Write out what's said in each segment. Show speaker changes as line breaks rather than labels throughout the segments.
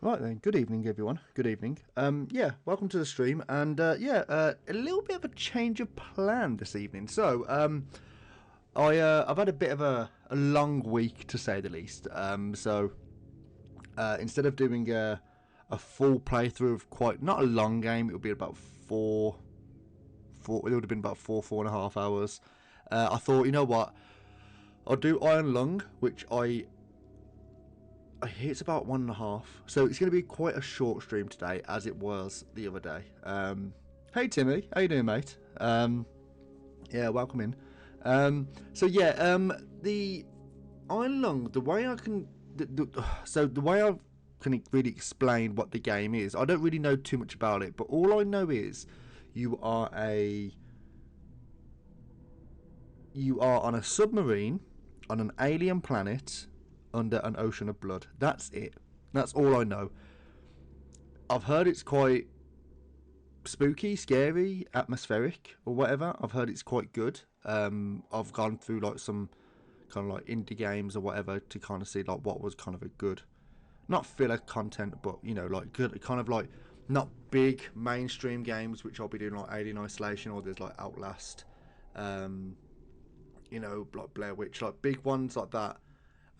Right then, good evening, everyone. Good evening. Yeah, welcome to the stream, and a little bit of a change of plan this evening. I've had a bit of a long week to say the least. Instead of doing a full playthrough of quite not a long game, it would be about four. It would have been about 4.5 hours. I thought, you know what, I'll do Iron Lung, which I hear it's about 1.5, so it's going to be quite a short stream today, as it was the other day. Hey Timmy, how you doing, mate? Yeah, welcome in. The Iron Lung, the way I can, the way I can really explain what the game is, I don't really know too much about it, but all I know is you are a you are on a submarine on an alien planet under an ocean of blood. That's it. That's all I know. I've heard it's quite spooky, scary, atmospheric, or whatever. I've heard it's quite good. I've gone through like some kind of like indie games or whatever to kind of see like what was kind of a good, not filler content, but you know, like good, kind of like not big mainstream games, which I'll be doing like Alien Isolation, or there's like Outlast, like Blair Witch, like big ones like that.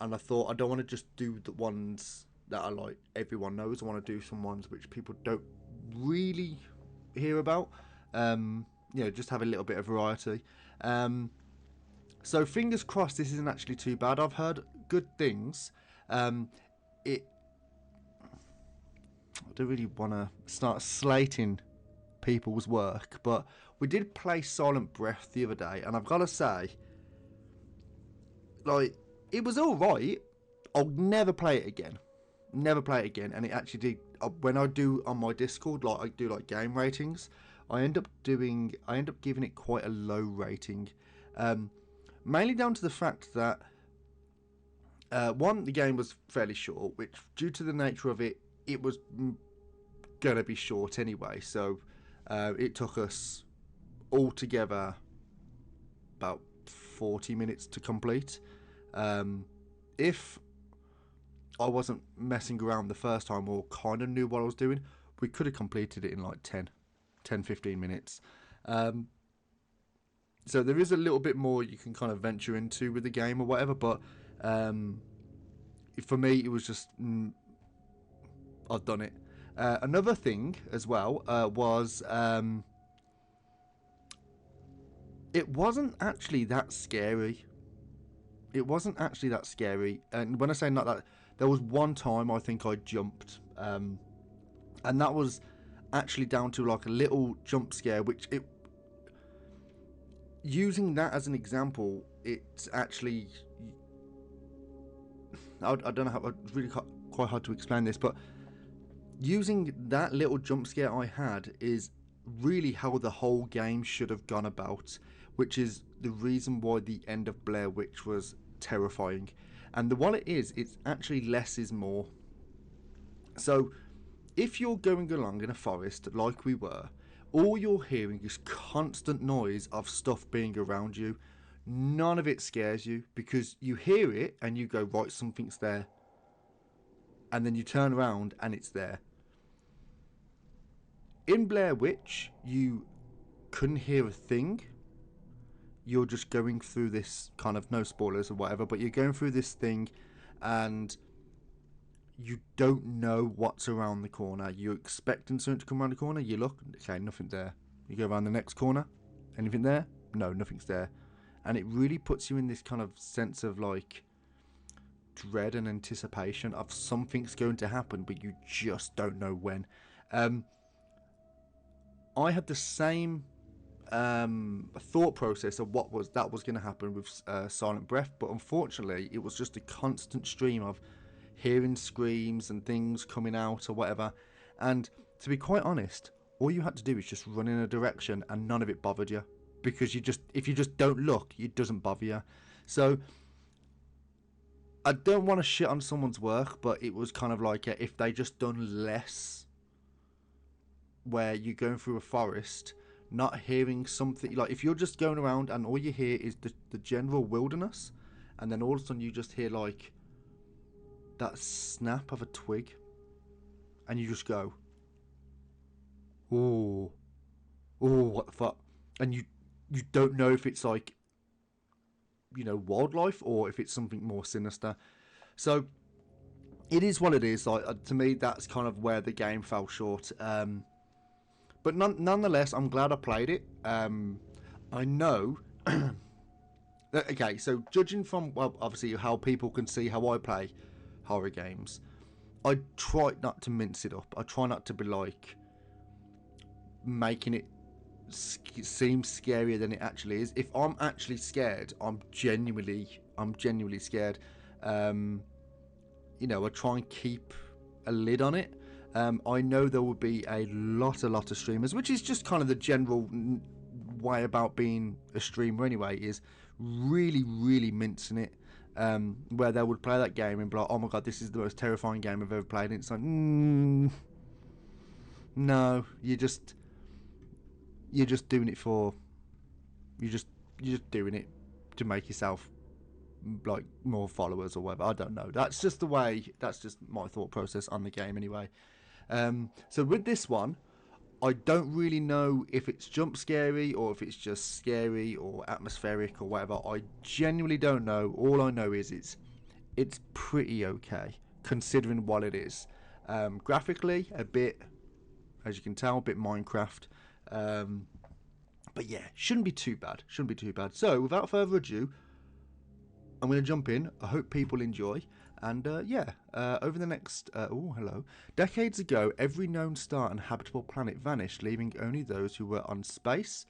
And I thought I don't want to just do the ones that are like everyone knows. I want to do some ones which people don't really hear about. Just have a little bit of variety. So fingers crossed this isn't actually too bad. I've heard good things. It I don't really want to start slating people's work, but we did play Silent Breath the other day, and I've got to say, like, it was all right. I'll never play it again. Never play it again. And it actually did. When I do on my Discord, like I do like game ratings, I end up giving it quite a low rating, mainly down to the fact that one, the game was fairly short, which due to the nature of it, it was gonna be short anyway. So it took us altogether about 40 minutes to complete. If I wasn't messing around the first time or kind of knew what I was doing, we could have completed it in like 15 minutes. So there is a little bit more you can kind of venture into with the game or whatever, but for me, it was just I've done it. Another thing as well was it wasn't actually that scary. It wasn't actually that scary, and when I say not that, there was one time I think I jumped, and that was actually down to like a little jump scare, which it using that as an example, it's actually I don't know how, it's really quite hard to explain this, but using that little jump scare I had is really how the whole game should have gone about, which is the reason why the end of Blair Witch was terrifying. And the one it is, it's actually less is more. So if you're going along in a forest like we were, all you're hearing is constant noise of stuff being around you. None of it scares you because you hear it and you go, right, something's there. And then you turn around and it's there. In Blair Witch, you couldn't hear a thing. You're just going through this kind of, no spoilers or whatever, but you're going through this thing and you don't know what's around the corner. You're expecting something to come around the corner. You look, okay, nothing there. You go around the next corner, anything there? No, nothing's there. And it really puts you in this kind of sense of like dread and anticipation of something's going to happen, but you just don't know when. I had the same thought process of what was going to happen with Silent Breath, but unfortunately it was just a constant stream of hearing screams and things coming out or whatever. And to be quite honest, all you had to do is just run in a direction and none of it bothered you, because if you just don't look, it doesn't bother you. So I don't want to shit on someone's work, but it was kind of like if they just done less, where you're going through a forest, not hearing something, like if you're just going around and all you hear is the general wilderness, and then all of a sudden you just hear like that snap of a twig, and you just go, oh, what the fuck, and you don't know if it's like, you know, wildlife or if it's something more sinister. So it is what it is. Like to me, that's kind of where the game fell short. But nonetheless, I'm glad I played it. I know. Okay, so judging from, well, obviously how people can see how I play horror games, I try not to mince it up. I try not to be like making it seem scarier than it actually is. If I'm actually scared, I'm genuinely scared. You know, I try and keep a lid on it. I know there will be a lot of streamers, which is just kind of the general way about being a streamer anyway, is really mincing it. Where they would play that game and be like, oh my god, this is the most terrifying game I've ever played. And it's like, no, you're just doing it for, you're just doing it to make yourself like more followers or whatever. I don't know. That's just the way. That's just my thought process on the game anyway. So with this one, I don't really know if it's jump scary or if it's just scary or atmospheric or whatever. I genuinely don't know. All I know is it's pretty okay considering what it is. Graphically, a bit, as you can tell, a bit Minecraft. But yeah, shouldn't be too bad. So without further ado, I'm going to jump in. I hope people enjoy. And over the next... hello. Decades ago, every known star and habitable planet vanished, leaving only those who were on space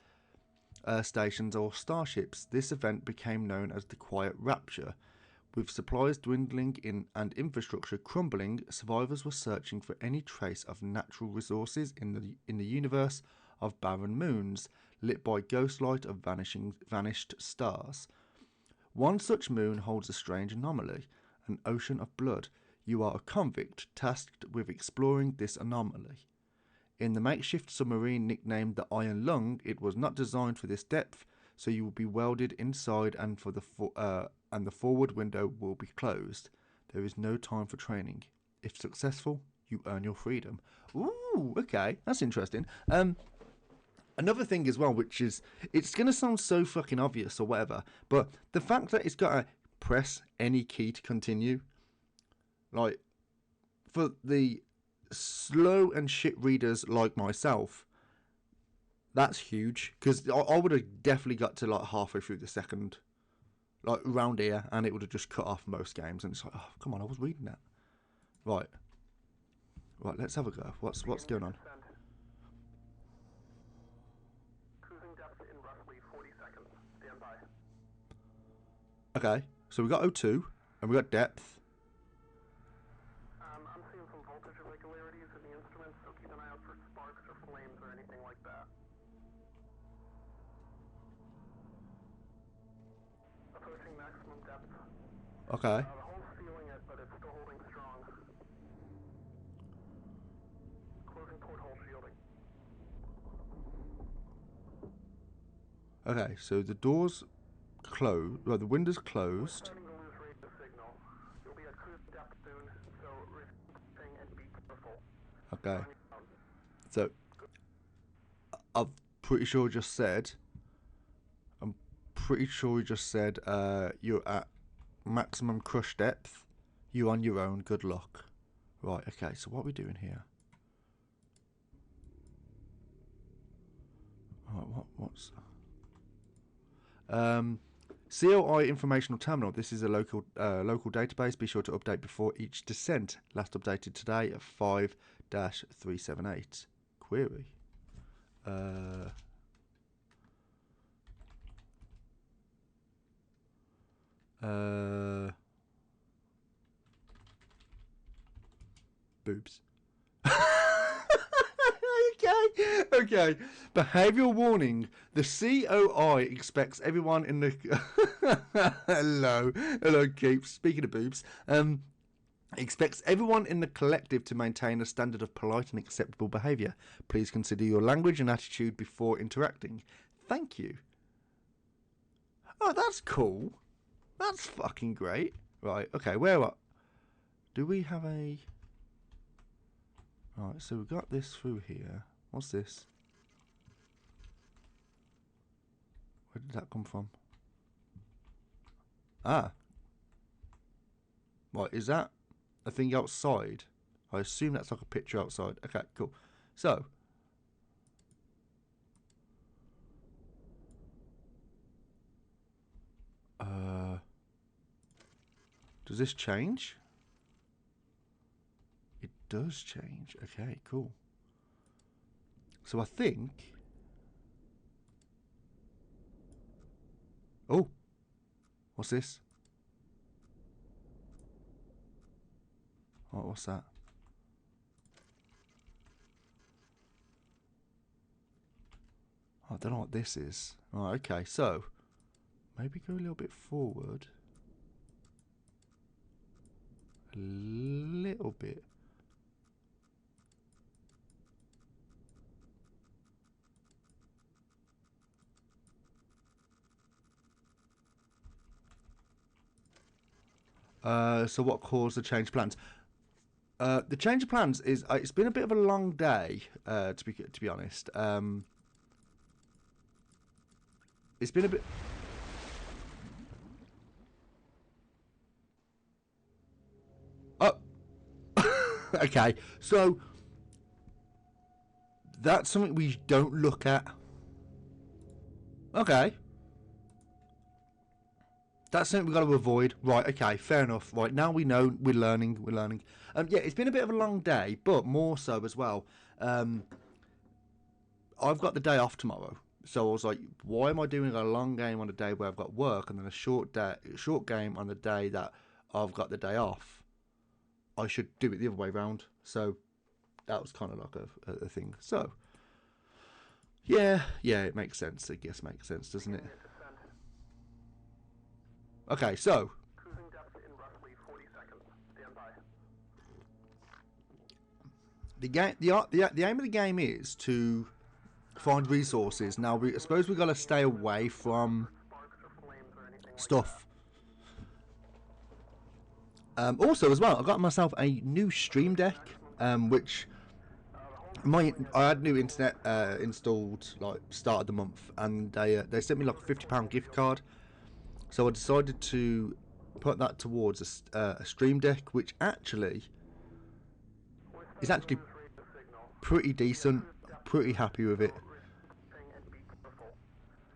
stations or starships. This event became known as the Quiet Rapture. With supplies dwindling and infrastructure crumbling, survivors were searching for any trace of natural resources in the universe of barren moons, lit by ghost light of vanished stars. One such moon holds a strange anomaly, an ocean of blood. You are a convict tasked with exploring this anomaly. In the makeshift submarine nicknamed the Iron Lung, it was not designed for this depth, so you will be welded inside and the forward window will be closed. There is no time for training. If successful, you earn your freedom. Ooh, okay, that's interesting. Another thing as well, which is, it's going to sound so fucking obvious or whatever, but the fact that it's got to press any key to continue, like, for the slow and shit readers like myself, that's huge, because I would have definitely got to like halfway through the second, like round here, and it would have just cut off most games, and it's like, oh, come on, I was reading that. Right, let's have a go. What's going on? Okay, so we got O2, and we got depth.
I'm seeing some voltage irregularities in the instruments, so keep an eye out for sparks or flames or anything like that. Approaching maximum depth.
Okay.
The hole's feeling it, but it's still holding strong. Closing porthole shielding.
Okay, so the door's closed. Well, the window's closed.
Starting to lose rate of signal. You'll be at cruise depth soon, so refocusing and be careful.
Okay. So, I'm pretty sure we just said, you're at maximum crush depth. You on your own. Good luck. Right. Okay. So what are we doing here? What's COI Informational Terminal. This is a local database. Be sure to update before each descent. Last updated today at 5-378. Query. Boobs. Okay. Behavioural warning. The COI expects everyone in the hello, Keeps. Speaking of boobs, expects everyone in the collective to maintain a standard of polite and acceptable behaviour. Please consider your language and attitude before interacting. Thank you. Oh, that's cool. That's fucking great. Right. Okay. Where are? Do we have a? Alright, so we've got this through here. What's this? Where did that come from? Ah. Right, is that a thing outside? I assume that's like a picture outside. Okay, cool. So. Does this change? It does change. Okay, cool. So I think... Oh! What's this? Oh, what's that? I don't know what this is. Oh, okay, so... Maybe go a little bit forward. A little bit. So what caused the change of plans? The change of plans is it's been a bit of a long day, to be honest. It's been a bit. Oh, okay. So that's something we don't look at. Okay. That's something we've got to avoid. Right, okay, fair enough. Right, now we know, we're learning. Yeah, it's been a bit of a long day, but more so as well. I've got the day off tomorrow. So I was like, why am I doing a long game on a day where I've got work and then a short game on the day that I've got the day off? I should do it the other way around. So that was kind of like a thing. So, yeah, it makes sense. I guess makes sense, doesn't it? Okay, so
Cruising depth in roughly 40 seconds. Stand by.
the aim of the game is to find resources. Now, I suppose we've got to stay away from stuff. Also, as well, I got myself a new Stream Deck, which I had new internet installed like start of the month, and they sent me like a £50 gift card. So I decided to put that towards a Stream Deck, which actually is actually pretty decent. Pretty happy with it.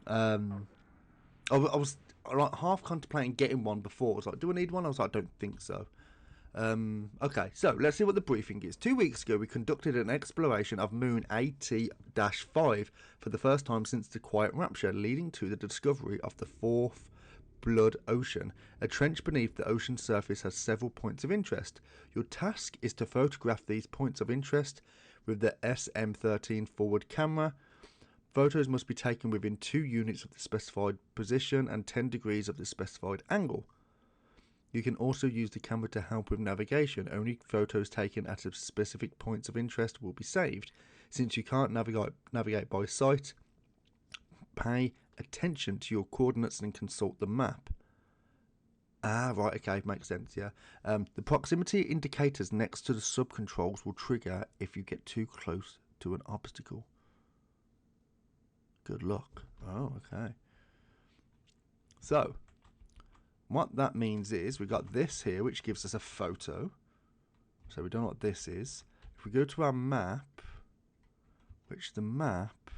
I was like half contemplating getting one before. I was like, do I need one? I was like, I don't think so. Okay, so let's see what the briefing is. 2 weeks ago, we conducted an exploration of Moon AT-5 for the first time since the Quiet Rapture, leading to the discovery of the fourth Blood Ocean. A trench beneath the ocean surface has several points of interest. Your task is to photograph these points of interest with the SM-13 forward camera. Photos must be taken within 2 units of the specified position and 10 degrees of the specified angle. You can also use the camera to help with navigation. Only photos taken at specific points of interest will be saved. Since you can't navigate by sight, pay attention to your coordinates and consult the map. Ah, right, okay, makes sense, yeah. The proximity indicators next to the sub-controls will trigger if you get too close to an obstacle. Good luck. Oh, okay. So, what that means is we've got this here, which gives us a photo. So we don't know what this is. If we go to our map, which the map...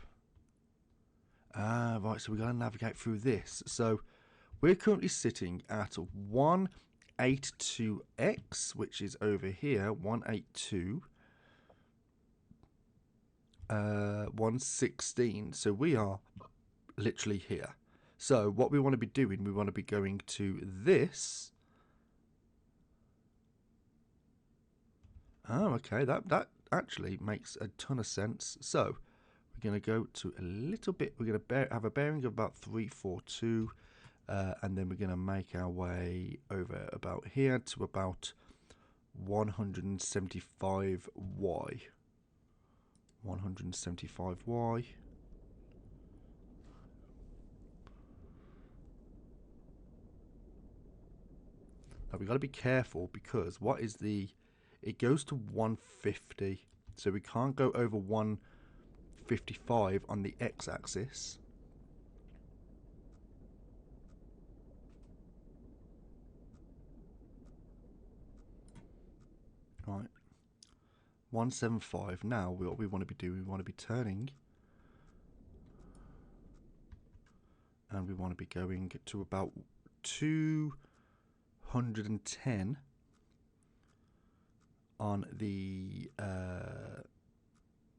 Ah, right, so we've got to navigate through this. So we're currently sitting at 182X, which is over here, 182. 116. So we are literally here. So what we want to be doing, we want to be going to this. Oh, okay, that actually makes a ton of sense. So we're going to go to a little bit. We're going to have a bearing of about 342, and then we're going to make our way over about here to about 175Y. 175Y. Now we've got to be careful because what is the... It goes to 150. So we can't go over 155 on the x-axis. Right. 175. Now what we want to be doing, we want to be turning. And we want to be going to about 210 on the,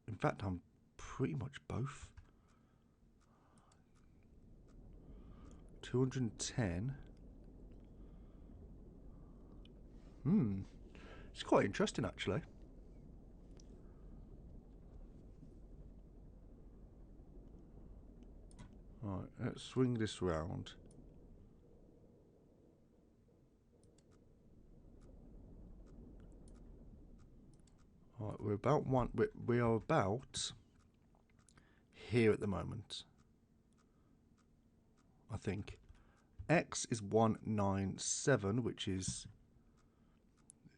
in fact, I'm pretty much both. 210. It's quite interesting, actually. Right, let's swing this round. Right, we are about here at the moment. I think X is 197, which is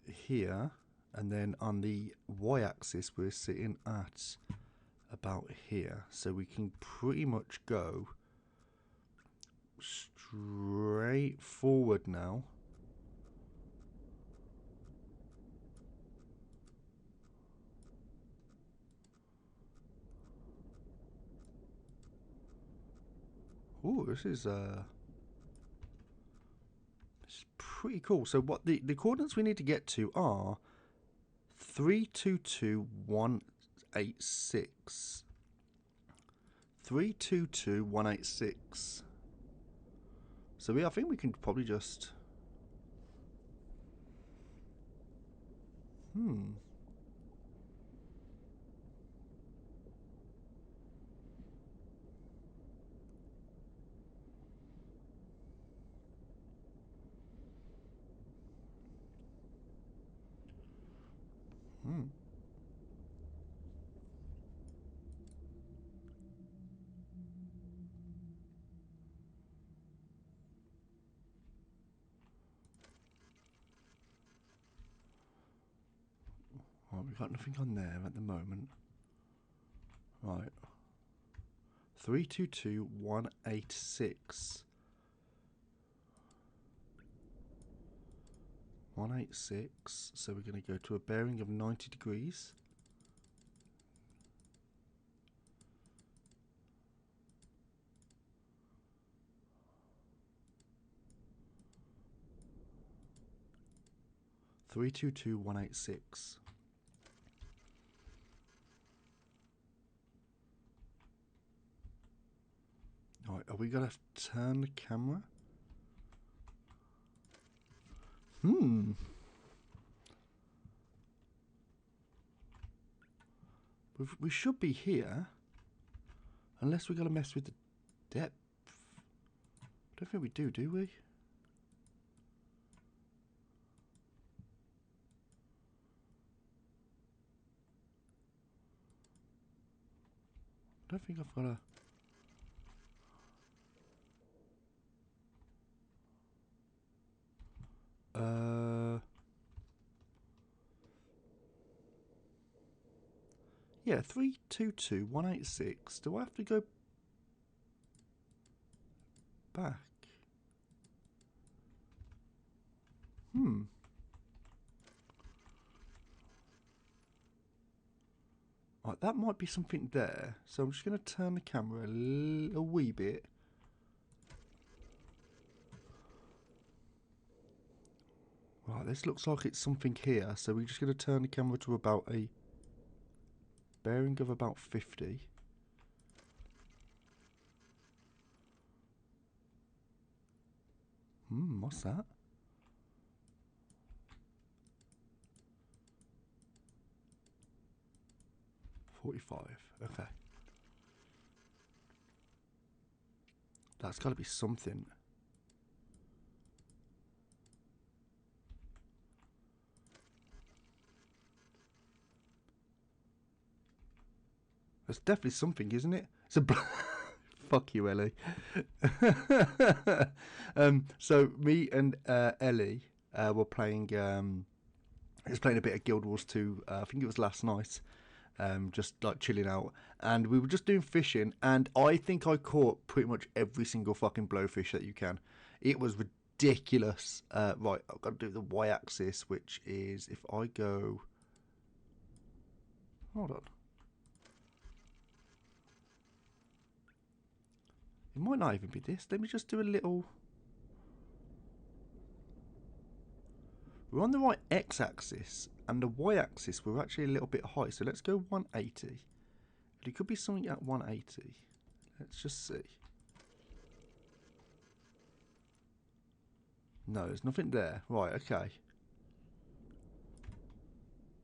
here, and then on the y-axis we're sitting at about here, so we can pretty much go straight forward now. Oh, this is pretty cool. So what the coordinates we need to get to are 322,186. 322,186. So I think we can probably just Right, we've got nothing on there at the moment. Right. 322,186. 186. So we're going to go to a bearing of 90 degrees. Three two two 186. Right, are we gonna turn the camera? We should be here, unless we're gonna mess with the depth. I don't think we do we? I don't think I've got a... Yeah, 322,186. Do I have to go back? Right, that might be something there. So I'm just going to turn the camera a wee bit. Right, this looks like it's something here. So we're just going to turn the camera to about a bearing of about 50. What's that? $45. Okay. That's got to be something. That's definitely something, isn't it? It's a... Fuck you, Ellie. So me and Ellie were playing... I was playing a bit of Guild Wars 2. I think it was last night. just like chilling out, and we were just doing fishing, and I think I caught pretty much every single fucking blowfish that you can. It was ridiculous. Right, I've got to do the y-axis, which is if I go. Hold on. It might not even be this. Let me just do a little. We're on the right x-axis, and the y-axis we're actually a little bit high. So let's go 180. But it could be something at 180. Let's just see. No, there's nothing there. Right, okay.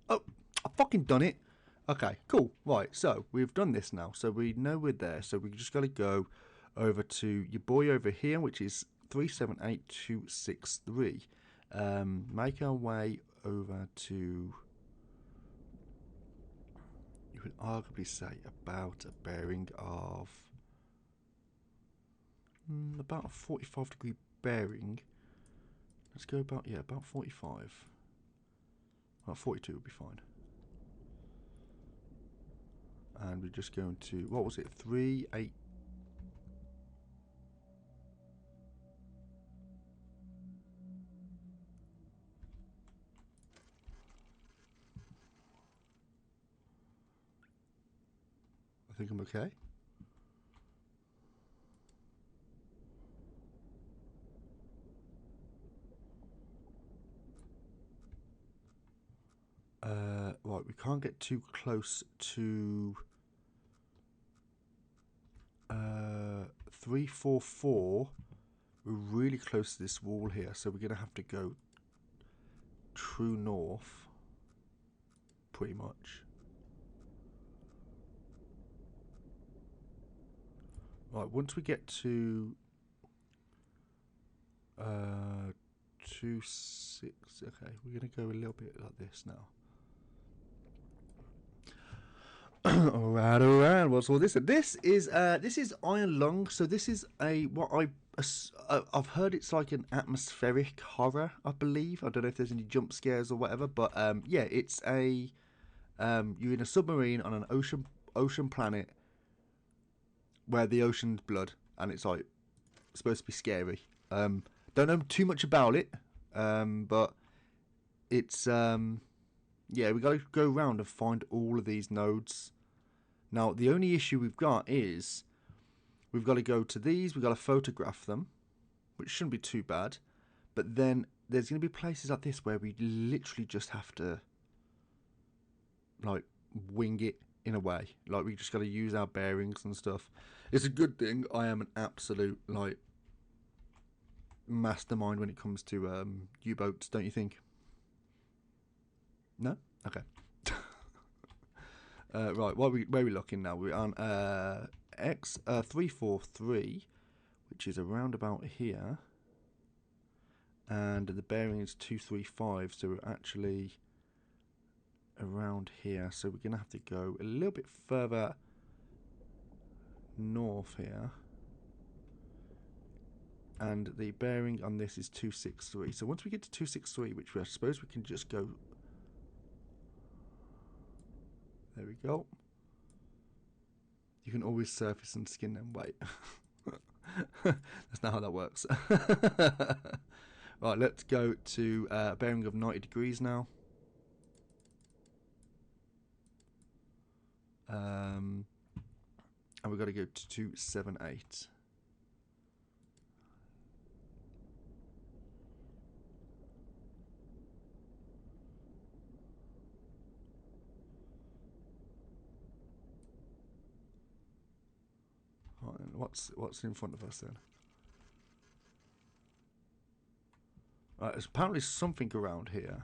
Oh, I fucking done it. Okay, cool. Right, so we've done this now. So we know we're there. So we just got to go over to your boy over here, which is 378263. Make our way over to, you would arguably say, about a bearing of about a 45-degree bearing. Let's go about, yeah, about 45. Well, 42 would be fine. And we're just going to, what was it, 3, 8. I think I'm okay. Right, we can't get too close to 344. We're really close to this wall here, so we're gonna have to go true north, pretty much. Right, once we get to 26, okay, we're gonna go a little bit like this now. Alright, alright. What's all this? This is Iron Lung. So this is I've heard it's like an atmospheric horror, I believe. I don't know if there's any jump scares or whatever, but yeah, it's a you're in a submarine on an ocean planet where the ocean's blood, and it's like supposed to be scary. Don't know too much about it, but it's yeah, we got to go around and find all of these nodes. Now, the only issue we've got is we've got to go to these, we've got to photograph them, which shouldn't be too bad. But then there's going to be places like this where we literally just have to, like, wing it in a way. Like, we just got to use our bearings and stuff. It's a good thing I am an absolute, like, mastermind when it comes to U-boats, don't you think? No? Okay. Right, where are we looking now? We're on X343, which is around about here, and the bearing is 235, so we're actually around here. So we're gonna have to go a little bit further north here, and the bearing on this is 263. So once we get to 263, which I suppose we can just go. There we go. You can always surface and skin and wait. That's not how that works. Right, let's go to a bearing of 90 degrees now. And we've got to go to 278. What's in front of us then? Right, there's apparently something around here.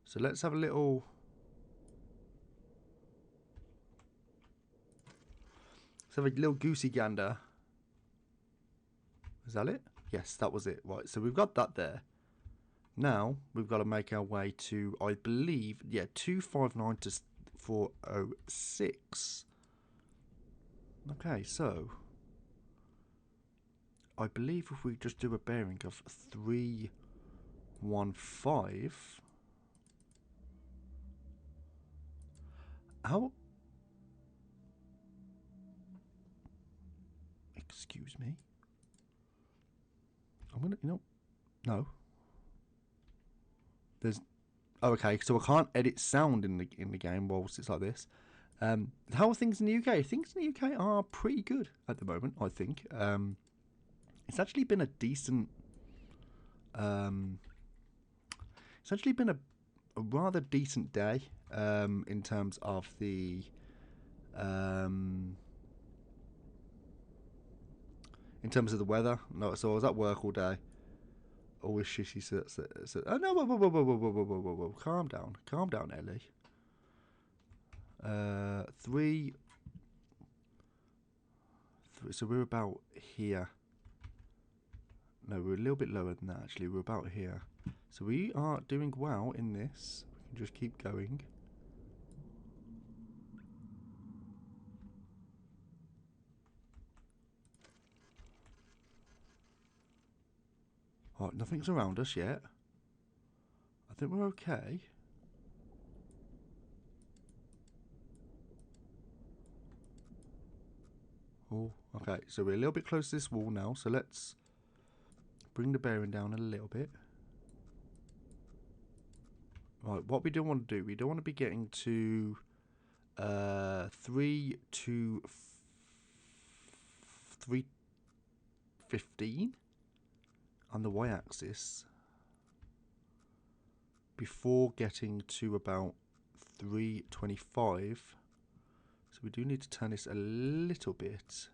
So let's have a little. Let's have a little goosey gander. Is that it? Yes, that was it. Right, so we've got that there. Now we've got to make our way to, I believe, yeah, 259 to 406. Okay, so I believe if we just do a bearing of 315, How? Excuse me. I'm gonna, no. There's, oh, okay. So I can't edit sound in the game whilst it's like this. How are things in the UK? Things in the UK are pretty good at the moment, I think. It's actually been a decent. It's actually been a rather decent day in terms of the. In terms of the weather. No, so I was at work all day. Always shitty. So, oh no! Whoa! Calm down, Ellie. 3. So we're about here. No, we're a little bit lower than that actually. We're about here. So we are doing well in this. We can just keep going. Right, nothing's around us yet. I think we're okay. Oh, okay. So we're a little bit close to this wall now. So let's bring the bearing down a little bit. Right, what we don't want to do, we don't want to be getting to 3 to 315 on the y-axis before getting to about 325. So we do need to turn this a little bit.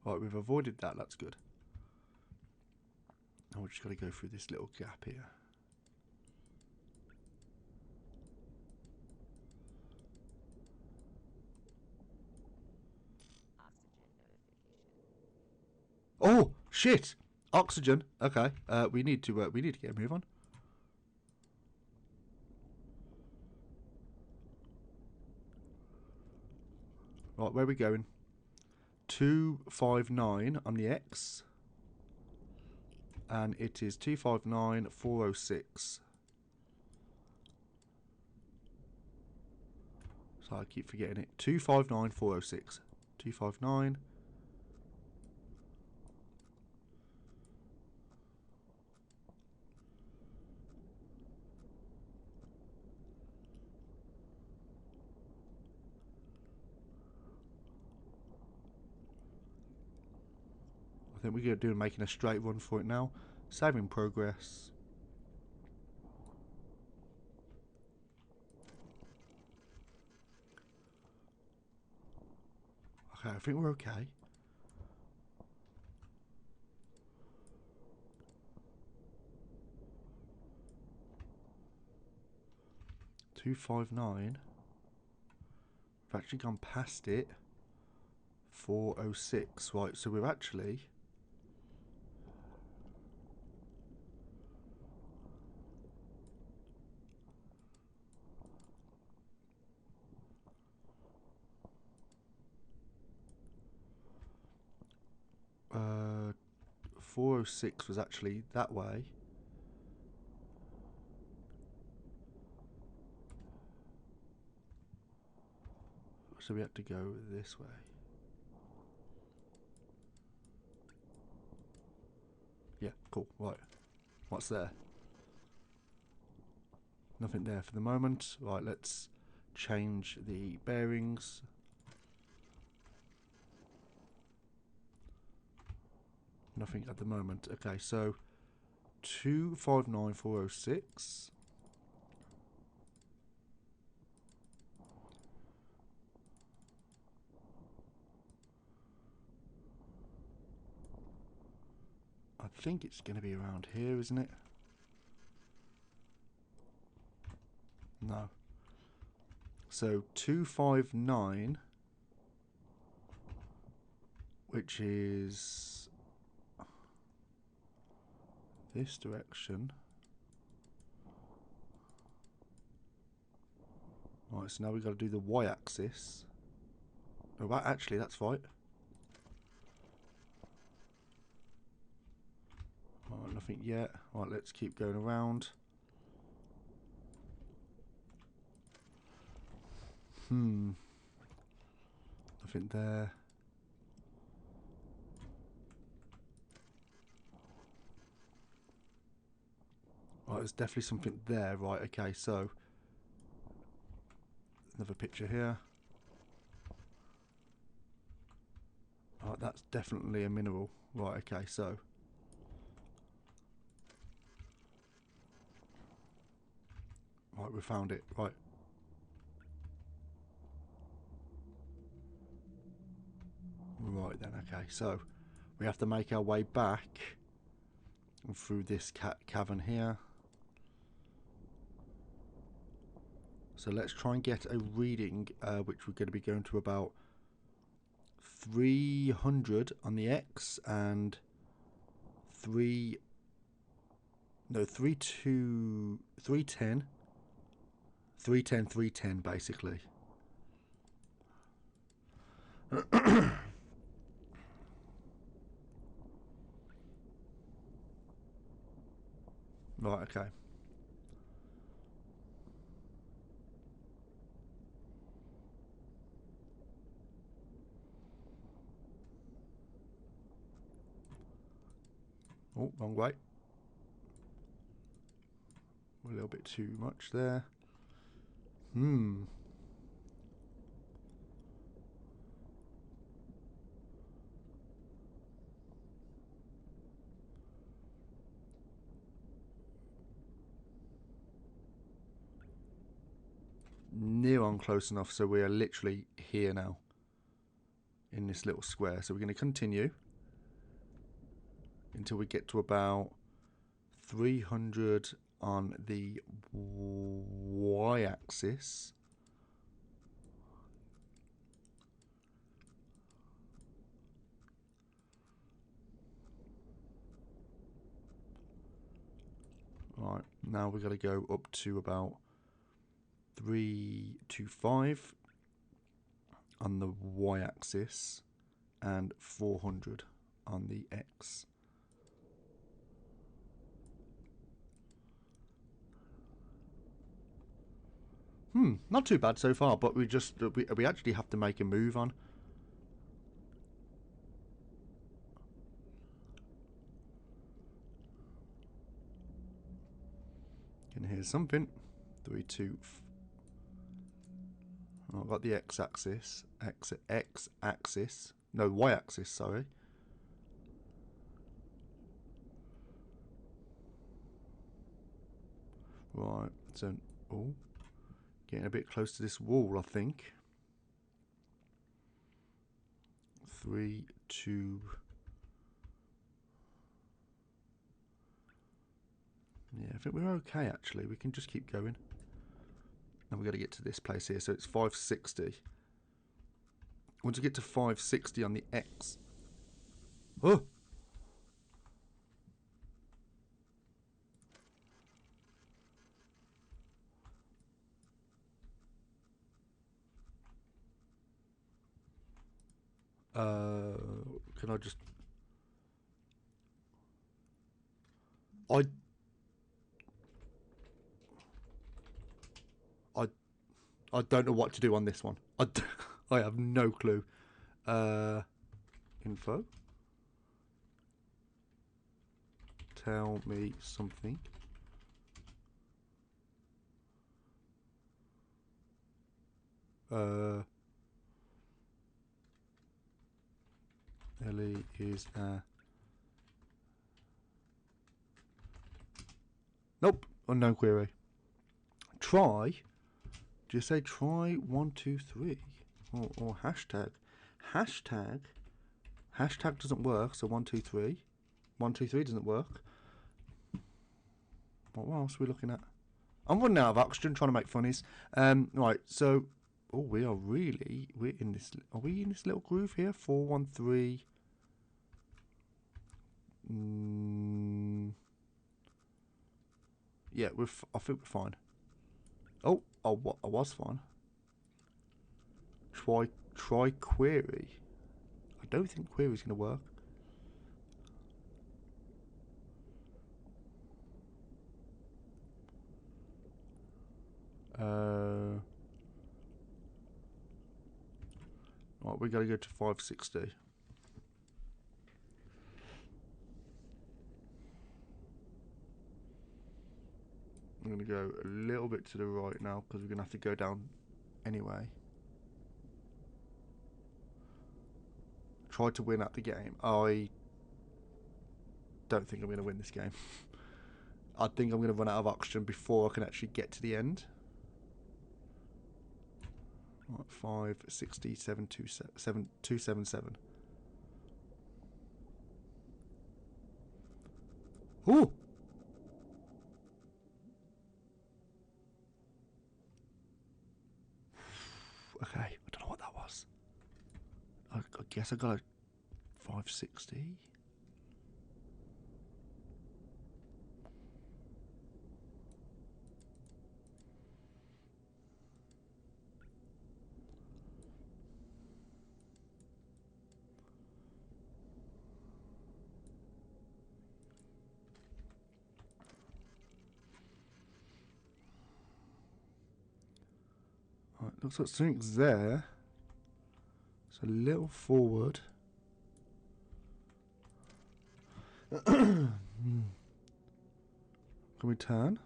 Right, we've avoided that, that's good. Now we're just got to go through this little gap here. Oh shit! Oxygen. Okay. We need to get a move on. Right, where are we going? 259 on the X. And it is 259406. So I keep forgetting it. 259406. 259. I think we're going to do making a straight run for it now. Saving progress. Okay, I think we're okay. $259. We've actually gone past it. 406. Right, so we're actually. Uh, 406 was actually that way. So we had to go this way. Yeah, cool. Right. What's there? Nothing there for the moment. Right, let's change the bearings. Nothing at the moment. Okay, so 259406. I think it's going to be around here, isn't it? No. So 259, which is this direction. Right, so now we've got to do the y-axis. Oh, well, actually, that's right. Right, nothing yet. Right, let's keep going around. Nothing there. Right, there's definitely something there. Right, okay, so another picture here. Right, that's definitely a mineral. Right, okay, so right, we found it. Right. Right then, okay, so we have to make our way back through this cavern here. So let's try and get a reading, which we're going to be going to about 300 on the X and 310 basically. Right, okay. Oh, wrong way. A little bit too much there. Near on close enough, so we are literally here now in this little square. So we're going to continue until we get to about 300 on the y-axis. Right, now we've got to go up to about 325 on the y-axis and 400 on the x. Not too bad so far, but we actually have to make a move on. Can hear something. 3, 2. Oh, I've got the x-axis. X-axis. No, y-axis, sorry. Right, so, oh, getting a bit close to this wall, I think. 3, 2. Yeah, I think we're okay, actually. We can just keep going. Now we've got to get to this place here, so it's 560. Once we get to 560 on the X... Oh! Can I just... I don't know what to do on this one. I have no clue. Info. Tell me something. Ellie is nope, unknown query. Try. Do you say try 1, 2, 3 or hashtag? Hashtag doesn't work. So 1, 2, 3. 1, 2, 3 doesn't work. What else are we looking at? I'm running out of oxygen trying to make funnies. Right. So, we're in this. Are we in this little groove here? 4, 1, 3. Yeah, I think we're fine. Oh, I was fine. Try query. I don't think query's going to work. Right, we got to go to 560. I'm going to go a little bit to the right now because we're going to have to go down anyway. Try to win at the game. I don't think I'm going to win this game. I think I'm going to run out of oxygen before I can actually get to the end. Right, 560, 277. Ooh! Okay, I don't know what that was. I guess I got a 560. Right, looks like something's there. It's a little forward. Can we turn?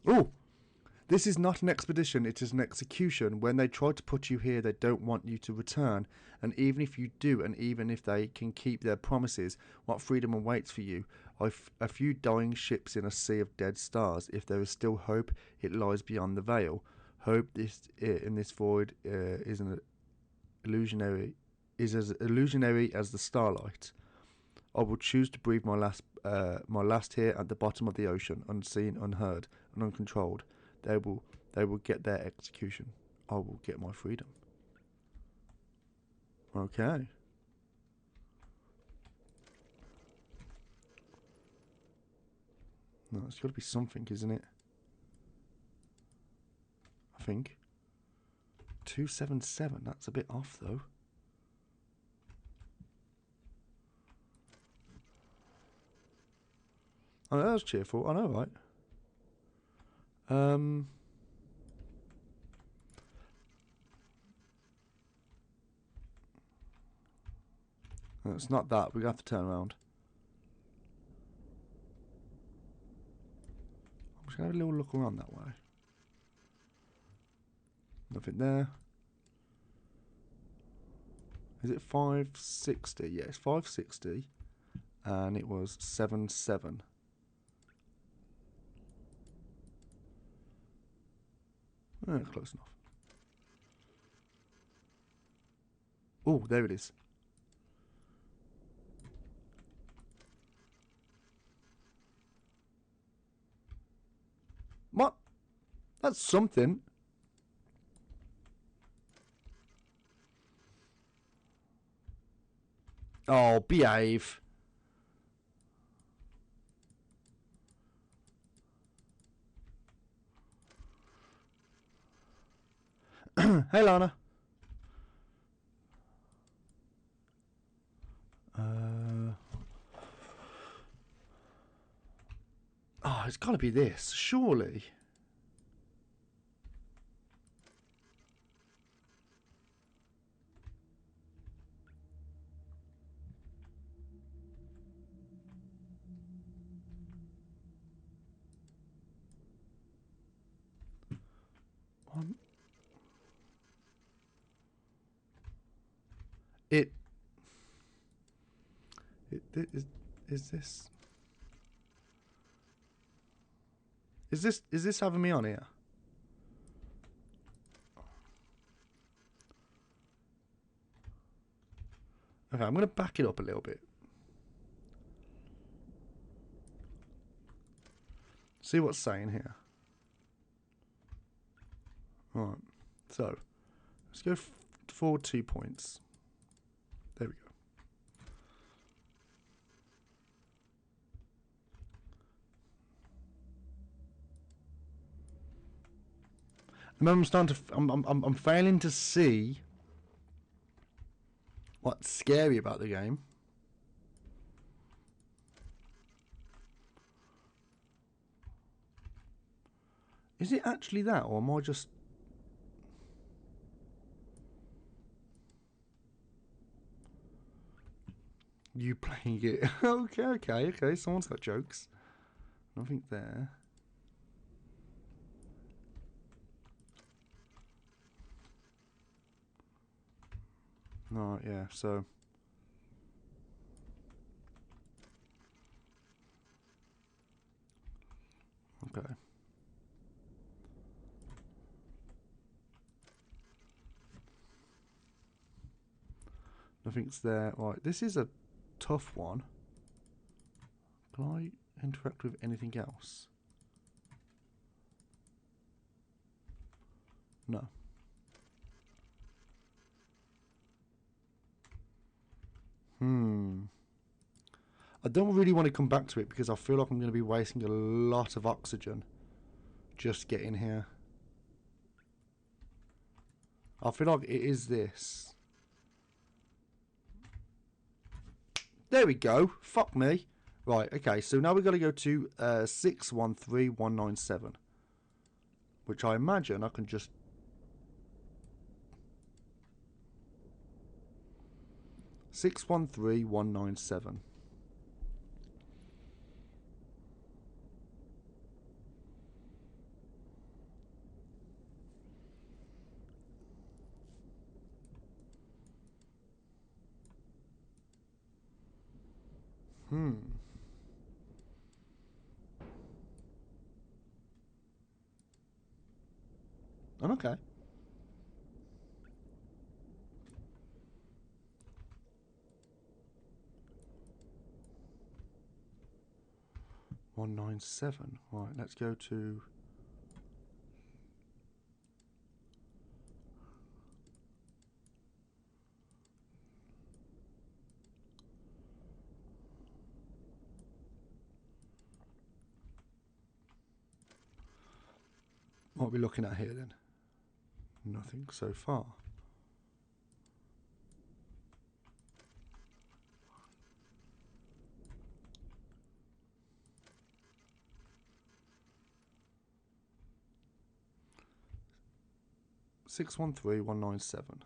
Oh! This is not an expedition, it is an execution. When they try to put you here, they don't want you to return. And even if you do, and even if they can keep their promises, what freedom awaits for you? A few dying ships in a sea of dead stars. If there is still hope, it lies beyond the veil. Hope in this void is as illusionary as the starlight. I will choose to breathe my last here at the bottom of the ocean, unseen, unheard, and uncontrolled. They will get their execution. I will get my freedom. Okay. No, it's got to be something, isn't it? I think. 277. That's a bit off, though. Oh, that was cheerful. I know, right? No, it's not that. We're going to have to turn around. I'm just going to have a little look around that way. Nothing there. Is it 560? Yeah, it's 560. And it was 77. Close enough. Oh, there it is. What? That's something. Oh, behave. Hey, Lana. Oh, it's got to be this, surely. Is this having me on here? Okay, I'm going to back it up a little bit. See what's saying here. Alright, so let's go forward 2 points. There we go. I'm starting to. I'm failing to see what's scary about the game. Is it actually that, or am I just... You playing it? Okay. Someone's got jokes. Nothing there. No, yeah, so... Okay. Nothing's there. Right, this is a tough one. Can I interact with anything else? No. I don't really want to come back to it because I feel like I'm going to be wasting a lot of oxygen just getting here. I feel like it is this. There we go. Fuck me. Right, okay, so now we've got to go to 613197. Which I imagine I can just... Six one three one nine seven. I'm okay. One nine seven. Right, let's go to... What are we looking at here then? Nothing so far. Six one three one nine seven.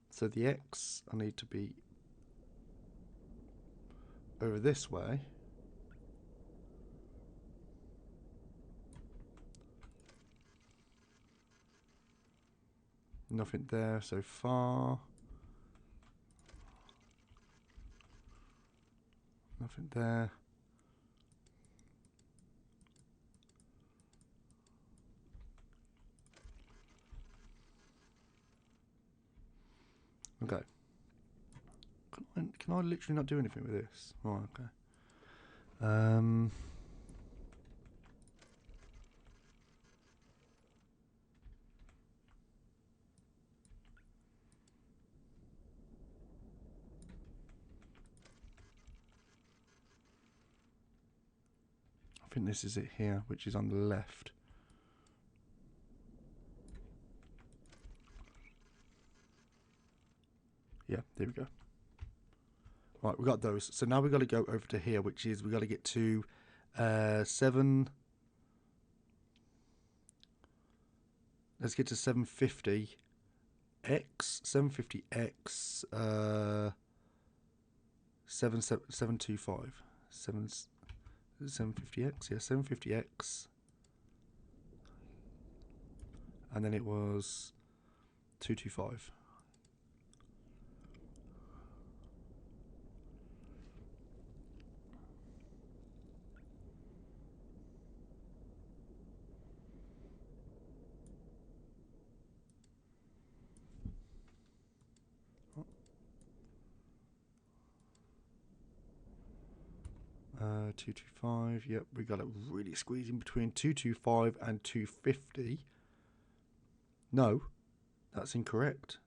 So the X I need to be over this way. Nothing there so far. Nothing there. Okay. Can I literally not do anything with this? Right, okay. I think this is it here, which is on the left. Yeah, there we go. Right, we got those. So now we've got to go over to here, which is we've got to get to 7. Let's get to 750X. 750X. 725. 750X. Yeah, 750X. And then it was 225. Uh, 225. Yep, we got it really squeezing between 225 and 250. No, that's incorrect.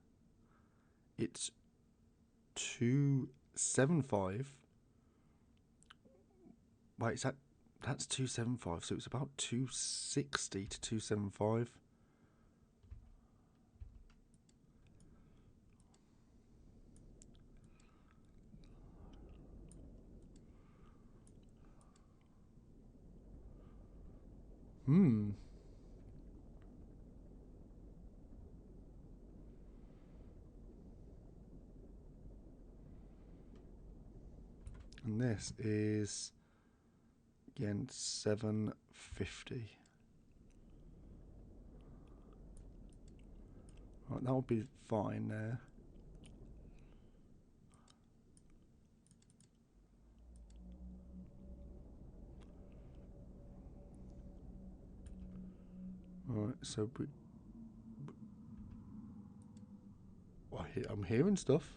It's 275. Wait, is that's 275, so it's about 260 to 275. And this is, again, 750. Right, that would be fine there. Right, so I'm hearing stuff.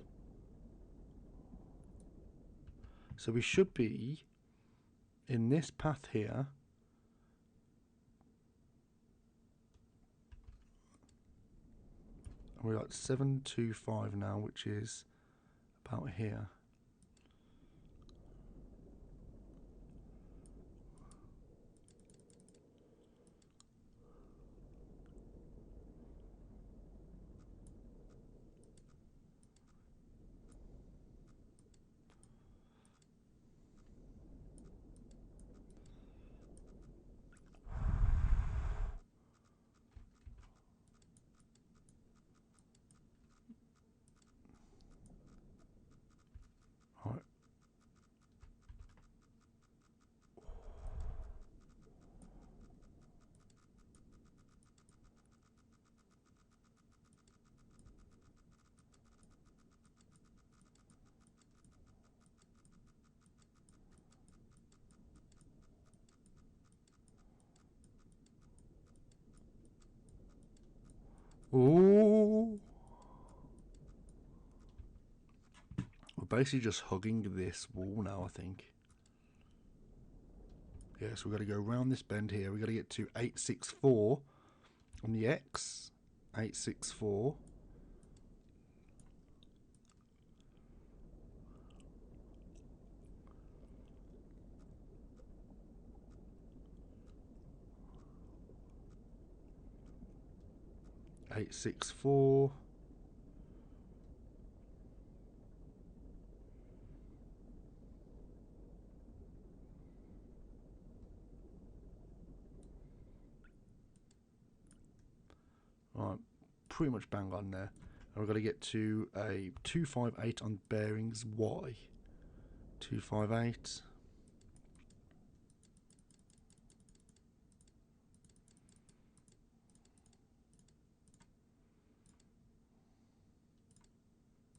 So we should be in this path here. And we're at 725 now, which is about here. Right. Oh, we're basically just hugging this wall now, I think. Yeah, so we've got to go around this bend here. We've got to get to 864 on the X. 864. Eight, 6, 4. Right, pretty much bang on there. And we've got to get to a 258 on bearings Y. 258.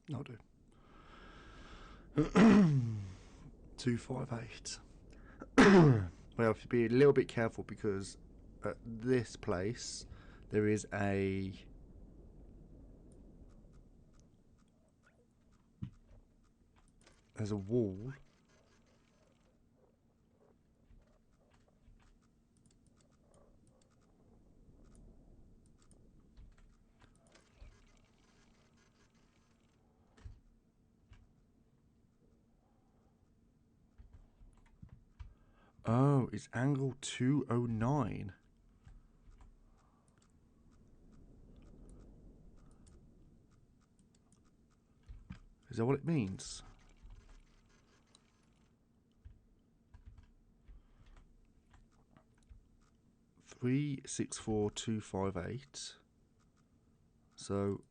No, dude. 258. We have to be a little bit careful because at this place there is there's a wall. Oh, it's angle 209. Is that what it means? Three, 6, 4, 2, 5, 8. So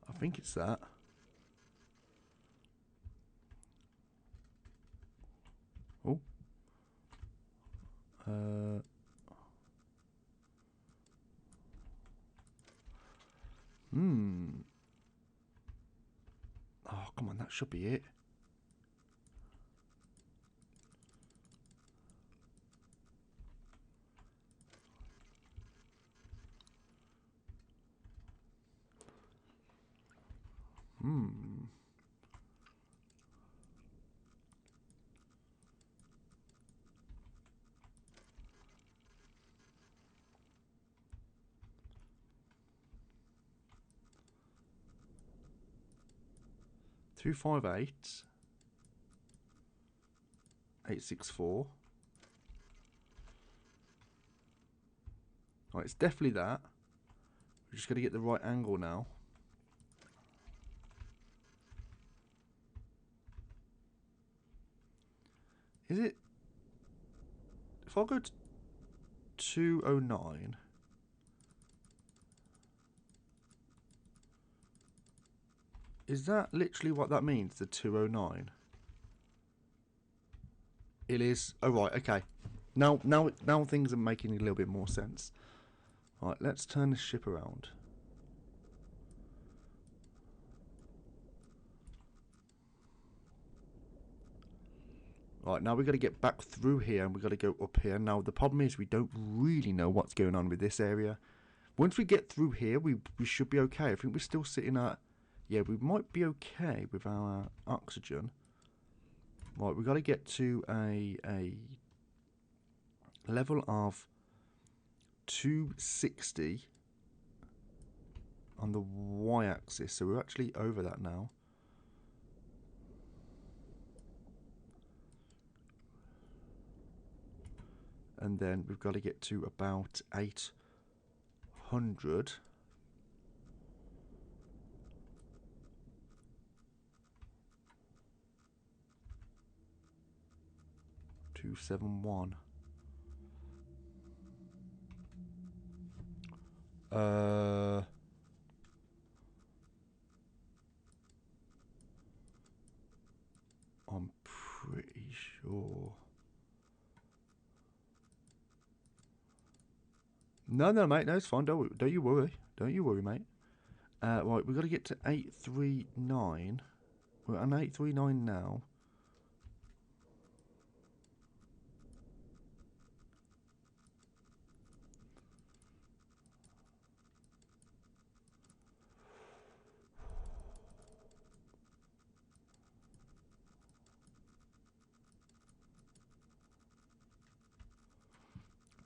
I think it's that. Oh. Oh, come on, that should be it. Hmm. 258. 864. Right, it's definitely that. We're just going to get the right angle now. Is it? If I go to 209. Is that literally what that means, the 209? It is. Oh, right, okay. Now things are making a little bit more sense. Right, let's turn the ship around. Right, now we've got to get back through here and we've got to go up here. Now, the problem is we don't really know what's going on with this area. Once we get through here, we should be okay. I think we're still sitting at... Yeah, we might be okay with our oxygen. Right, we've got to get to a level of 260 on the y-axis. So we're actually over that now. And then we've got to get to about 800. $271. I'm pretty sure. No, mate. No, it's fine. Don't you worry. Don't you worry, mate. Right, we've got to get to 839. We're on 839 now.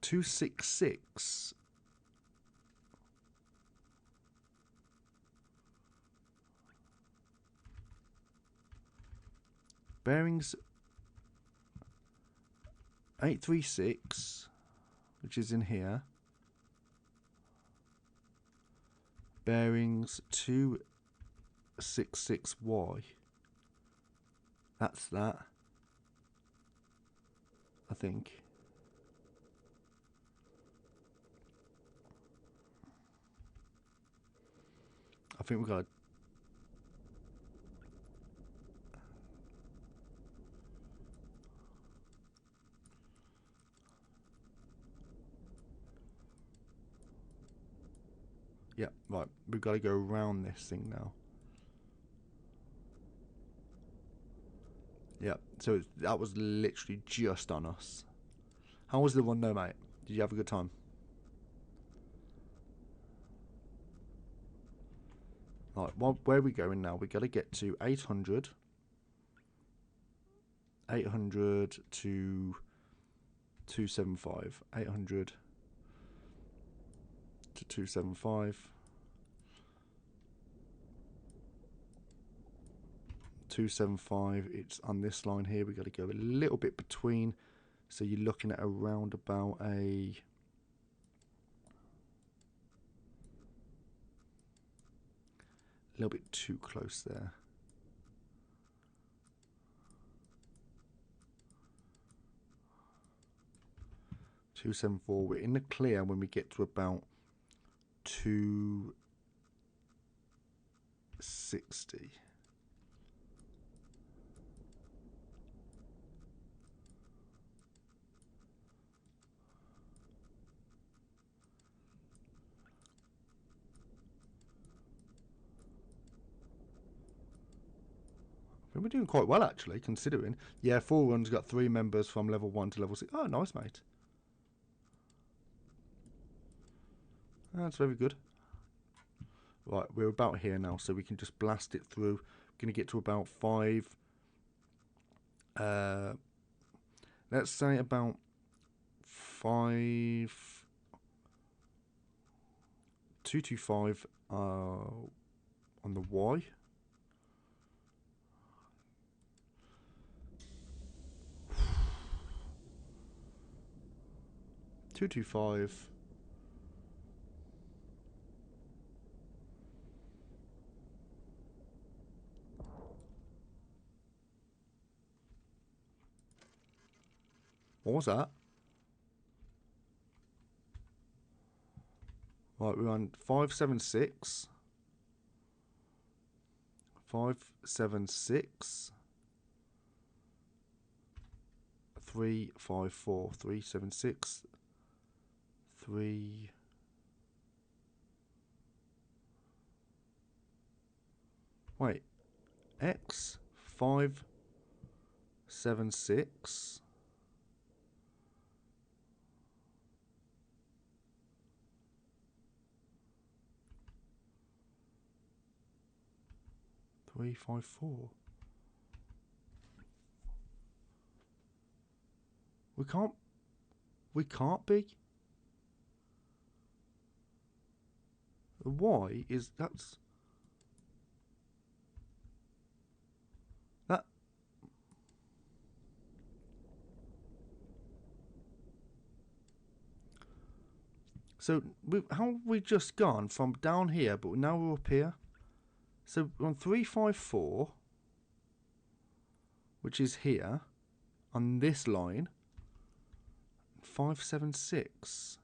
$266. Bearings 836, which is in here. Bearings 266Y. That's that. I think. I think we've got... Yeah, right. We've got to go around this thing now. Yeah, so that was literally just on us. How was the one though, mate? Did you have a good time? Right, well, where are we going now? We've got to get to 800. 800 to 275. 800 to 275. 275, it's on this line here. We've got to go a little bit between, so you're looking at around about a little bit too close there. $274. We're in the clear when we get to about 260. We're doing quite well, actually, considering. Yeah, 4 runs, got 3 members from level 1 to level 6. Oh, nice, mate. That's very good. Right, we're about here now, so we can just blast it through. Going to get to about 5. Let's say about 5. 225 on the Y. 225. What was that? Right, we're on 576. 576. 354. 376. 3. Wait. X 576. Three, 5, 4. We can't. We can't be. The Y is that's that. So how have we just gone from down here, but now we're up here? So we're on 354, which is here, on this line. 576,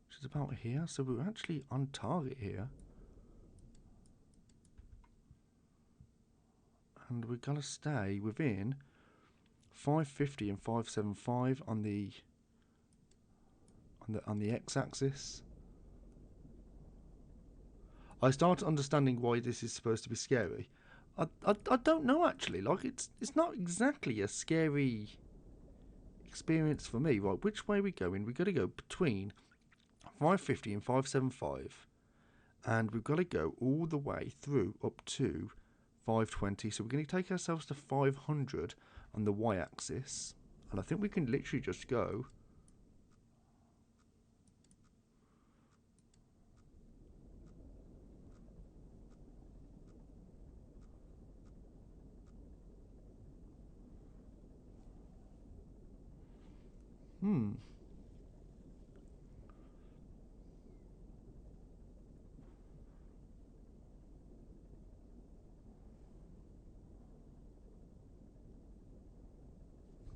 which is about here. So we're actually on target here, and we're gonna stay within 550 and 575 on the x-axis. I start understanding why this is supposed to be scary. I don't know actually. Like it's not exactly a scary experience for me. Right, which way are we going? We've got to go between 550 and 575, and we've got to go all the way through up to 520. So we're going to take ourselves to 500 on the y-axis, and I think we can literally just go.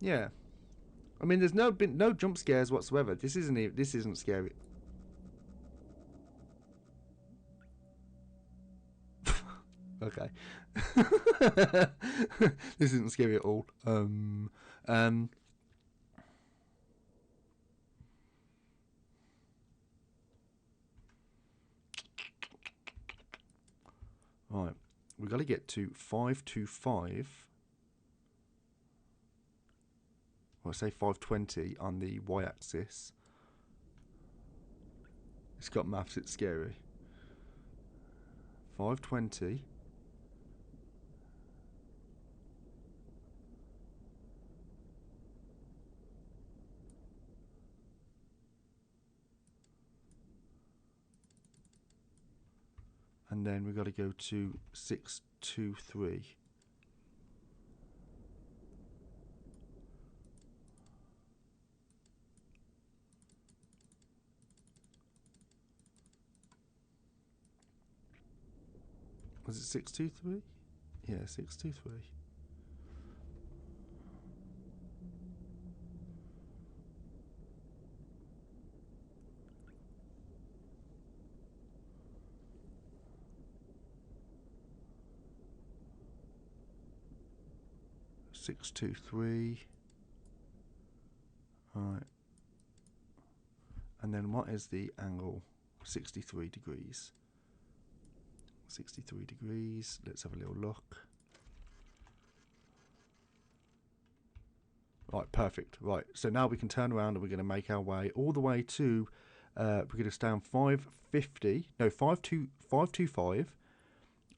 Yeah. I mean, there's been no jump scares whatsoever. This isn't scary. Okay. This isn't scary at all. Right. We've got to get to 525. Well, I say 520 on the y-axis. It's got maths, it's scary. 520. And then we've got to go to 623. Was it 623? Yeah, 623. Six, 2, 3. Alright. And then what is the angle? 63 degrees. 63 degrees. Let's have a little look. Right, perfect. Right, so now we can turn around and we're going to make our way all the way to, we're going to stay on 550, no, 525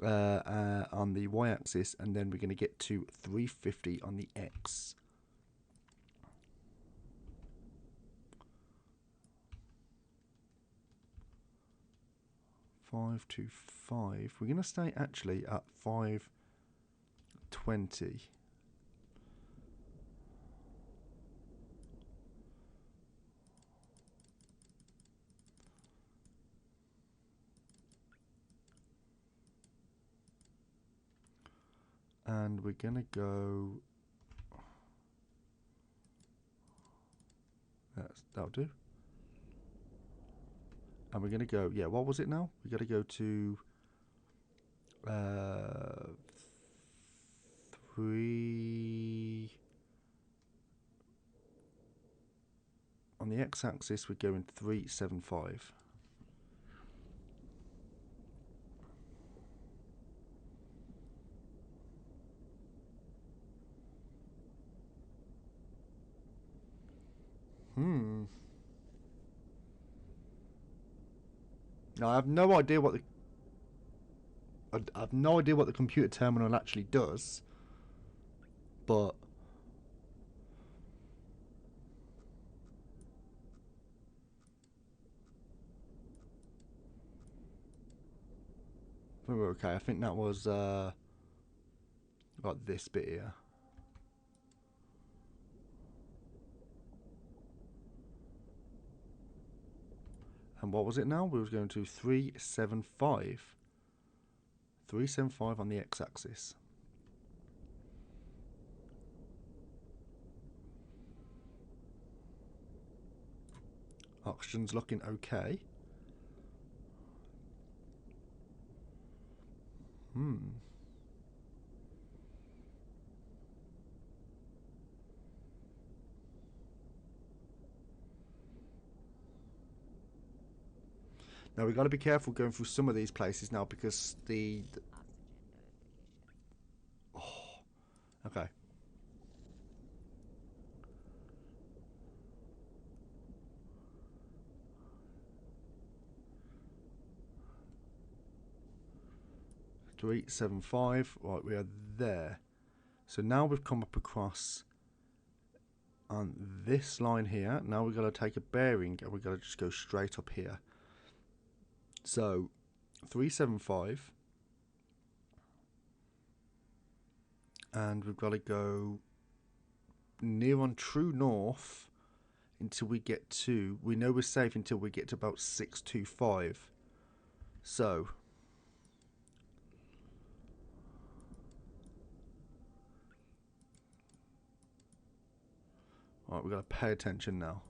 on the y-axis, and then we're going to get to 350 on the x. We're going to stay actually at 520. And we're going to go That'll do. And we're going to go, yeah, what was it now? We got to go to 3. On the x-axis, we're going 375. Now I have no idea what the computer terminal actually does, but I think we're okay. I think that was got this bit here. And what was it now? We were going to 375. 375 on the x-axis. Oxygen's looking okay. Now we've got to be careful going through some of these places now because oh, okay. To 875. Right, we are there. So now we've come up across on this line here. Now we've got to take a bearing and we've got to just go straight up here. So 375, and we've got to go near on true north until we get to, we know we're safe until we get to about 625. So alright, we've got to pay attention now.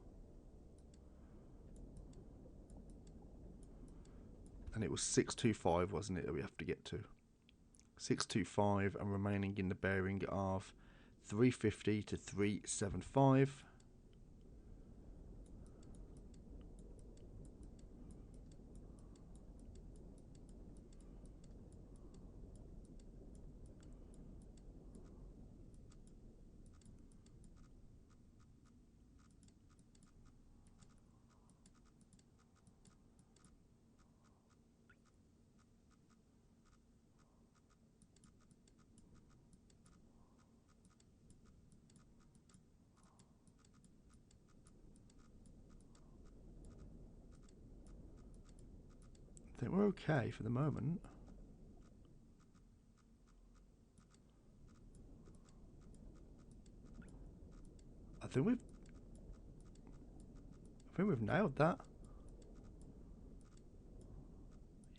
And it was 625, wasn't it, that we have to get to? 625 and remaining in the bearing of 350 to 375. I think we're okay for the moment. I think we've nailed that.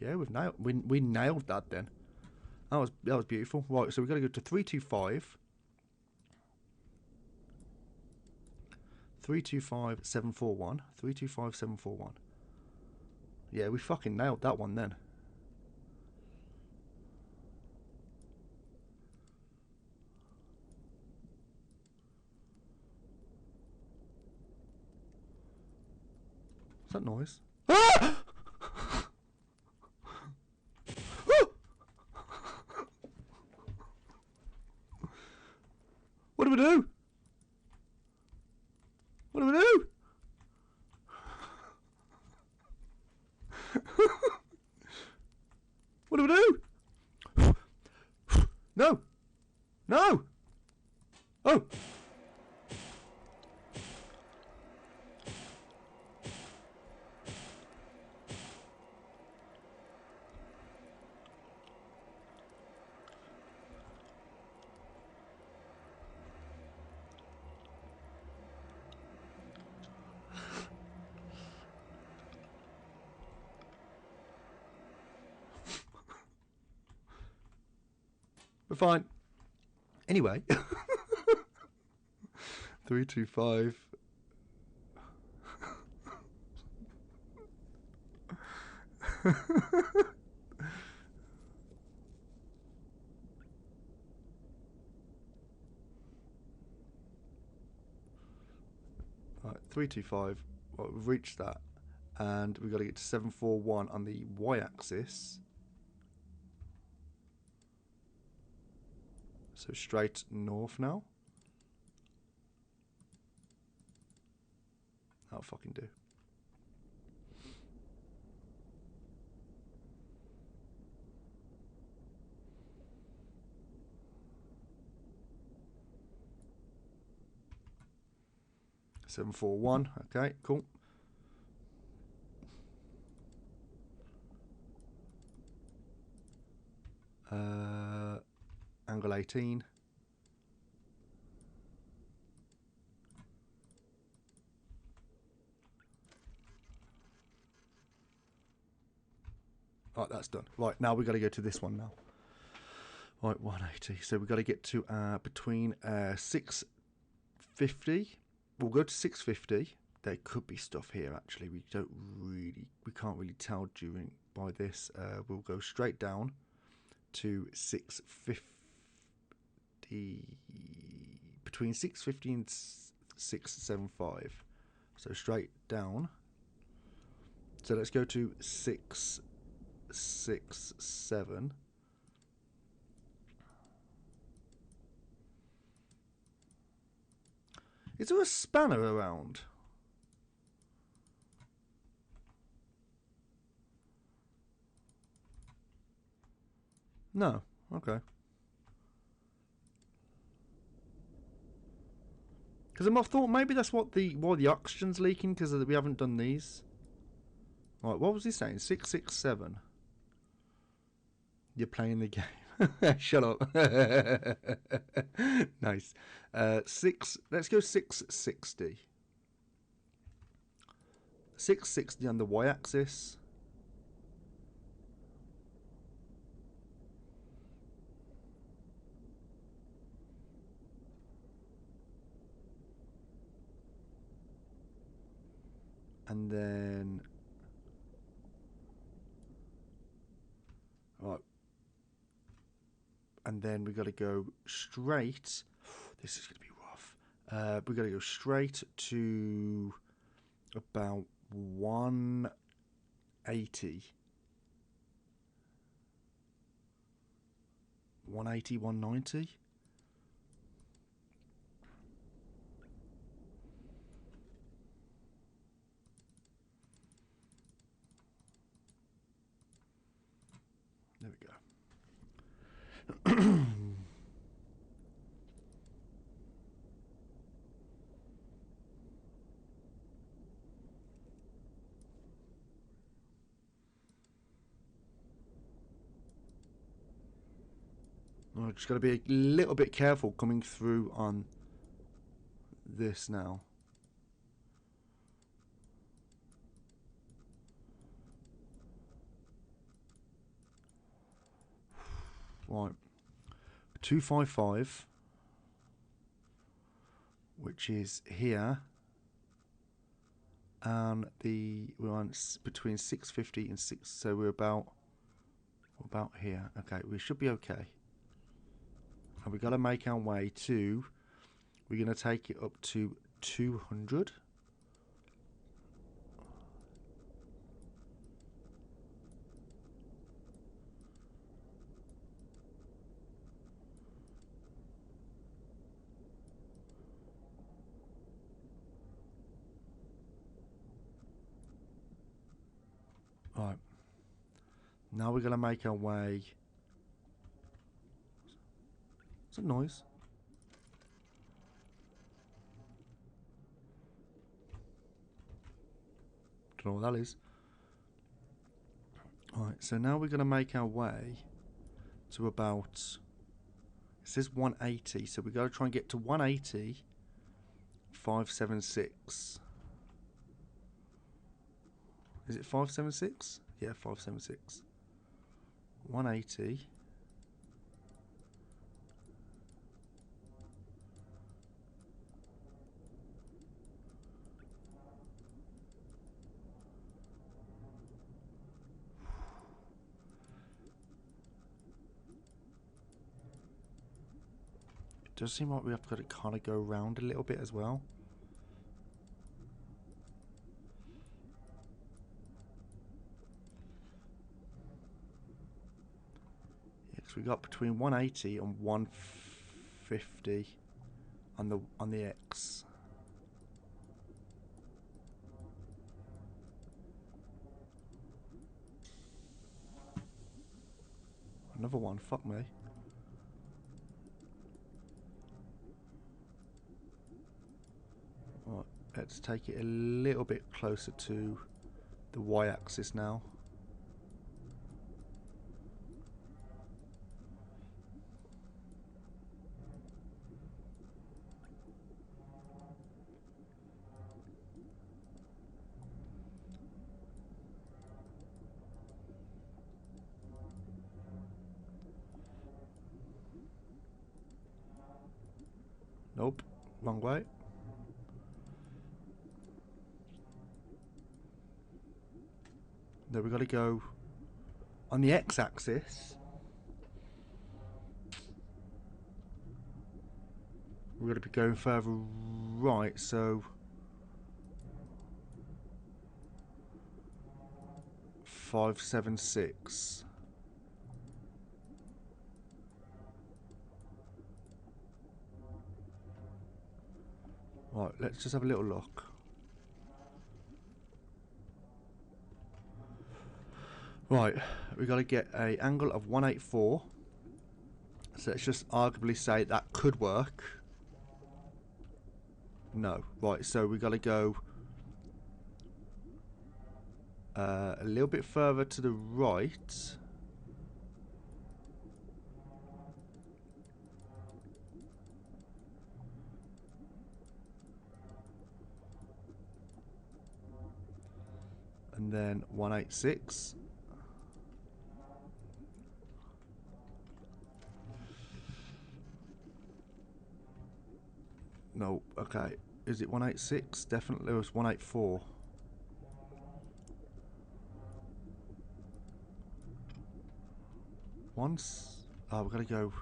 Yeah, we nailed that then. That was beautiful. Right, so we've got to go to 325. 325741. 325741. Yeah, we fucking nailed that one then. What's that noise? Ah! What do we do? What do we do? What do we do? No! No! Oh! We're fine. Anyway. 325. Right, 325. Well, we've reached that. And we've got to get to 741 on the y-axis. So straight north now. That'll fucking do. 741. Okay, cool. Angle 18. Right, that's done. Right, now we've got to go to this one now. Right, 180. So we've got to get to between 650. We'll go to 650. There could be stuff here, actually. We can't really tell by this. We'll go straight down to 650. Between 650 and 675. So straight down. So let's go to 667. Is there a spanner around? No. Okay. Because I thought maybe that's why the oxygen's leaking, because we haven't done these. Right, what was he saying? 667. You're playing the game. Shut up. Nice. Let's go 660. 660 on the y-axis. And then... Right. And then we've got to go straight. This is going to be rough. We've got to go straight to about 180. 180, 190. There we go. Oh, just got to be a little bit careful coming through on this now. Right. 255, which is here. And we're on between 650 and 6, so we're about here. Okay, we should be okay. And we've got to make our way to, we're going to take it up to 200. Right. Now we're going to make our way. What's that noise? Don't know what that is. Alright, so now we're going to make our way to about, it says 180, so we've got to try and get to 180, 576. Is it 576? Yeah, 576. 180. does seem like we have to kind of go around a little bit as well. Yeah, 'cause we got between 180 and 150 on the X. Another one, fuck me. Right, let's take it a little bit closer to the Y-axis now. Nope, wrong way. There we got to go on the X-axis. We're going to be going further right, so 576. Right, let's just have a little look. Right, we got to get an angle of 184. So let's just arguably say that could work. No, right, so we got to go a little bit further to the right. And then 186. No, okay. Is it 186? Definitely it was 184. Once. Oh, we're going to go.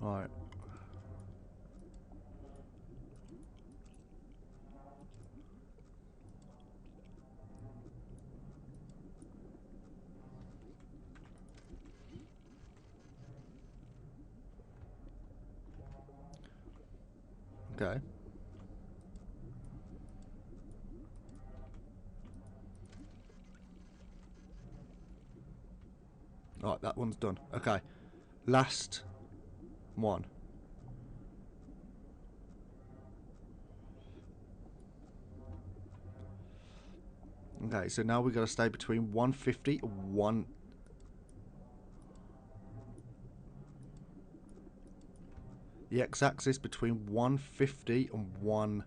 Right. Okay. Right, that one's done. Okay. Last one. Okay, so now we've got to stay between 150 and 1. The X-axis between 150 and 1.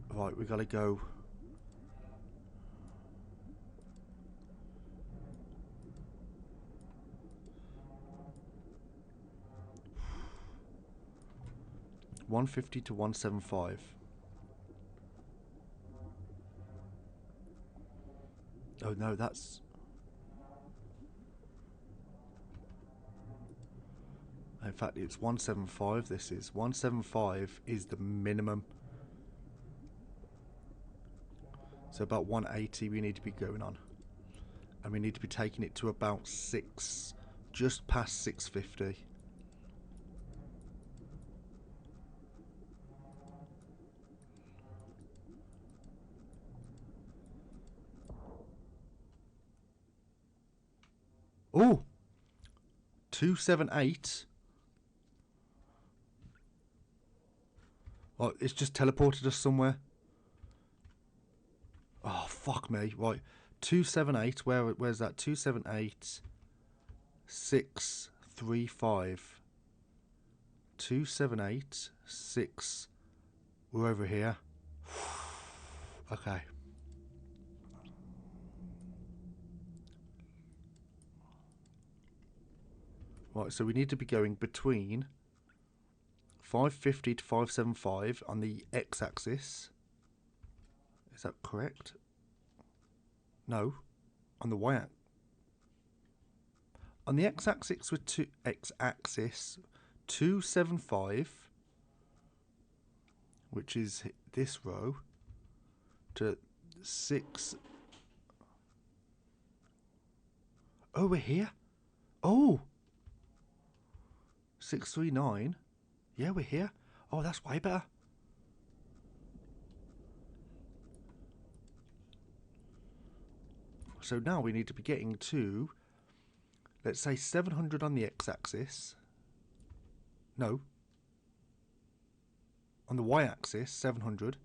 Right, we got to go. $150 to $175. Oh no, that's. In fact, it's 175. This is 175 is the minimum. So about 180 we need to be going on, and we need to be taking it to about 6, just past 650. Oh, 278. Oh, it's just teleported us somewhere. Oh, fuck me. Right. 278. Where's that? 278. 635. 278. 6. We're over here. Okay. Right, so we need to be going between 550 to 575 on the x-axis. Is that correct? No, on the y-axis. On the x-axis with x-axis 275, which is this row, to 6. Oh, we're here. Oh, 639. Yeah, we're here. Oh, that's way better. So now we need to be getting to, let's say 700 on the x-axis. No. On the y-axis, 700.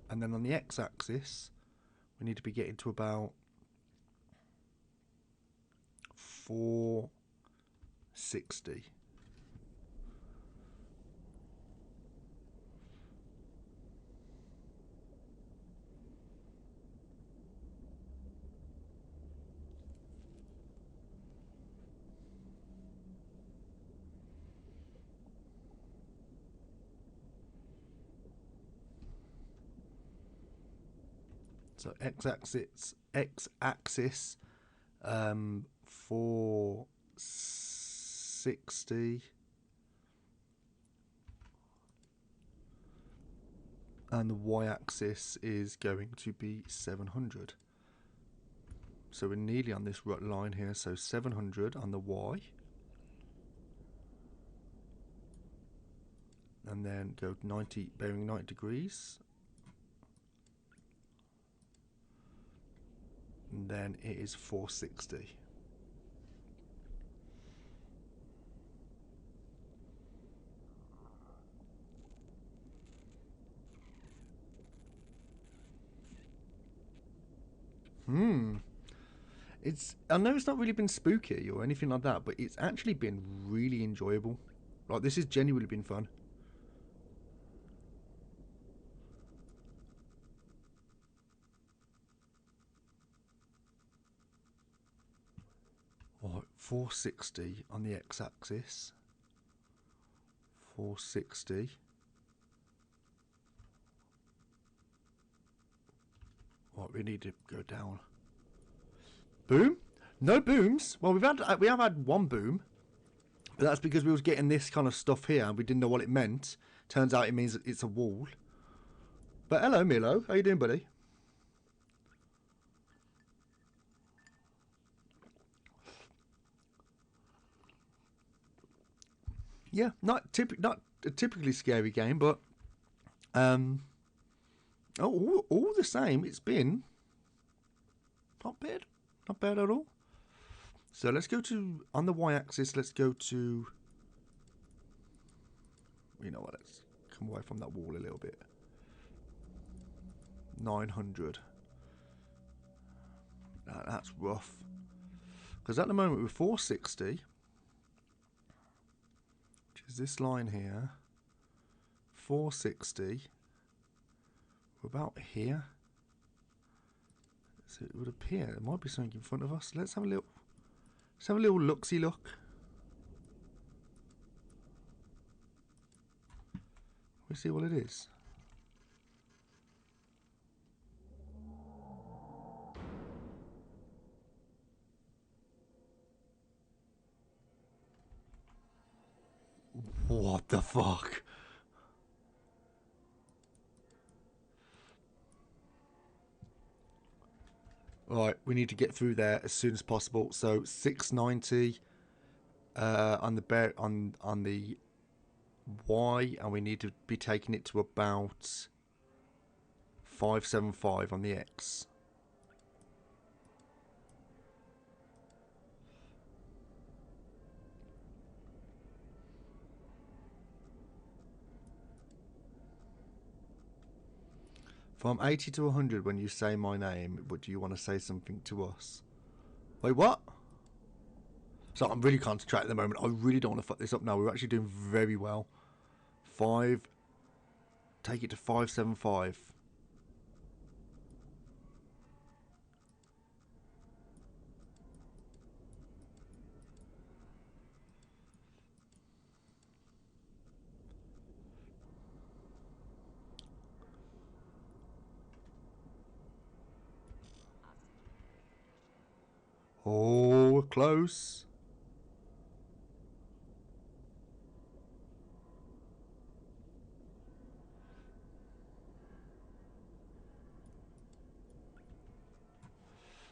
And then on the x-axis, we need to be getting to about 460. So x-axis 460, and the y-axis is going to be 700. So we're nearly on this line here. So 700 on the y, and then go 90, bearing 90 degrees. And then it is 460. I know it's not really been spooky or anything like that, but it's actually been really enjoyable. Like, this has genuinely been fun. Right, 460 on the x-axis. 460. Right, we need to go down. Boom? No booms. Well, we have had one boom, but that's because we was getting this kind of stuff here and we didn't know what it meant. Turns out it means it's a wall. But hello, Milo. How you doing, buddy? Yeah, not a typically scary game, but all the same, it's been not bad at all. So let's go to, on the y-axis, let's go to, you know what, let's come away from that wall a little bit. 900. That's rough. Because at the moment we're 460, which is this line here. 460. We're about here. So it would appear there might be something in front of us. Let's have a little look-see look. We see what it is. What the fuck? Right, we need to get through there as soon as possible. So 690 on the Y, and we need to be taking it to about 575 on the X. From 80 to 100 when you say my name, but do you want to say something to us? Wait, what? So I'm really concentrating at the moment. I really don't want to fuck this up now. We're actually doing very well. 5. Take it to 575. Oh, we're close.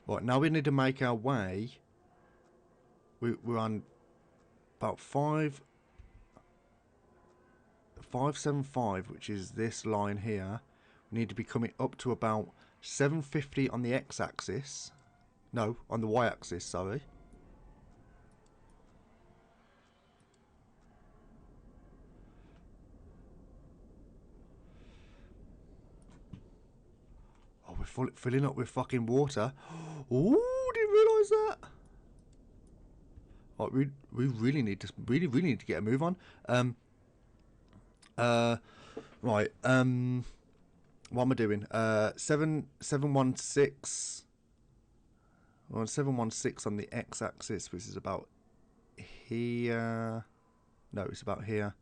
Right, now we need to make our way. We're on about 575, which is this line here. We need to be coming up to about 750 on the x-axis. No, on the y-axis, sorry. Oh, we're filling up with fucking water. Oh, didn't realise that. Oh, we really need to really need to get a move on. Right. What am I doing? 716. Well, 716 on the x-axis, which is about here. No, it's about here.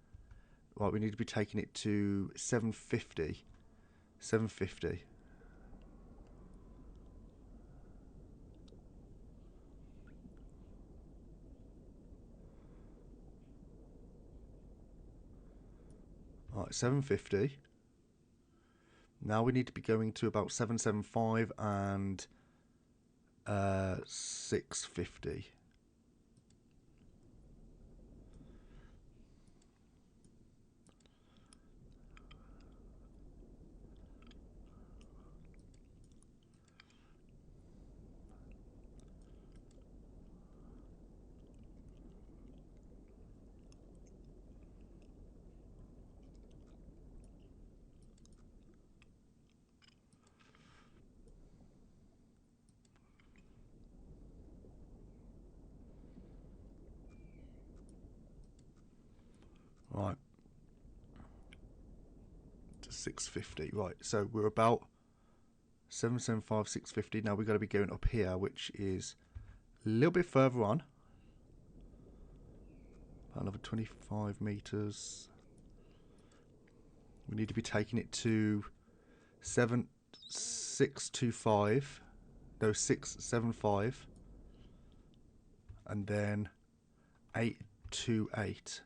Right, we need to be taking it to 750. 750. Right, 750. Now we need to be going to about 775 and 650. Right. To 650. Right, so we're about 775, 650. Now we've got to be going up here, which is a little bit further on. About another 25 meters. We need to be taking it to 625. No, 675. And then 828.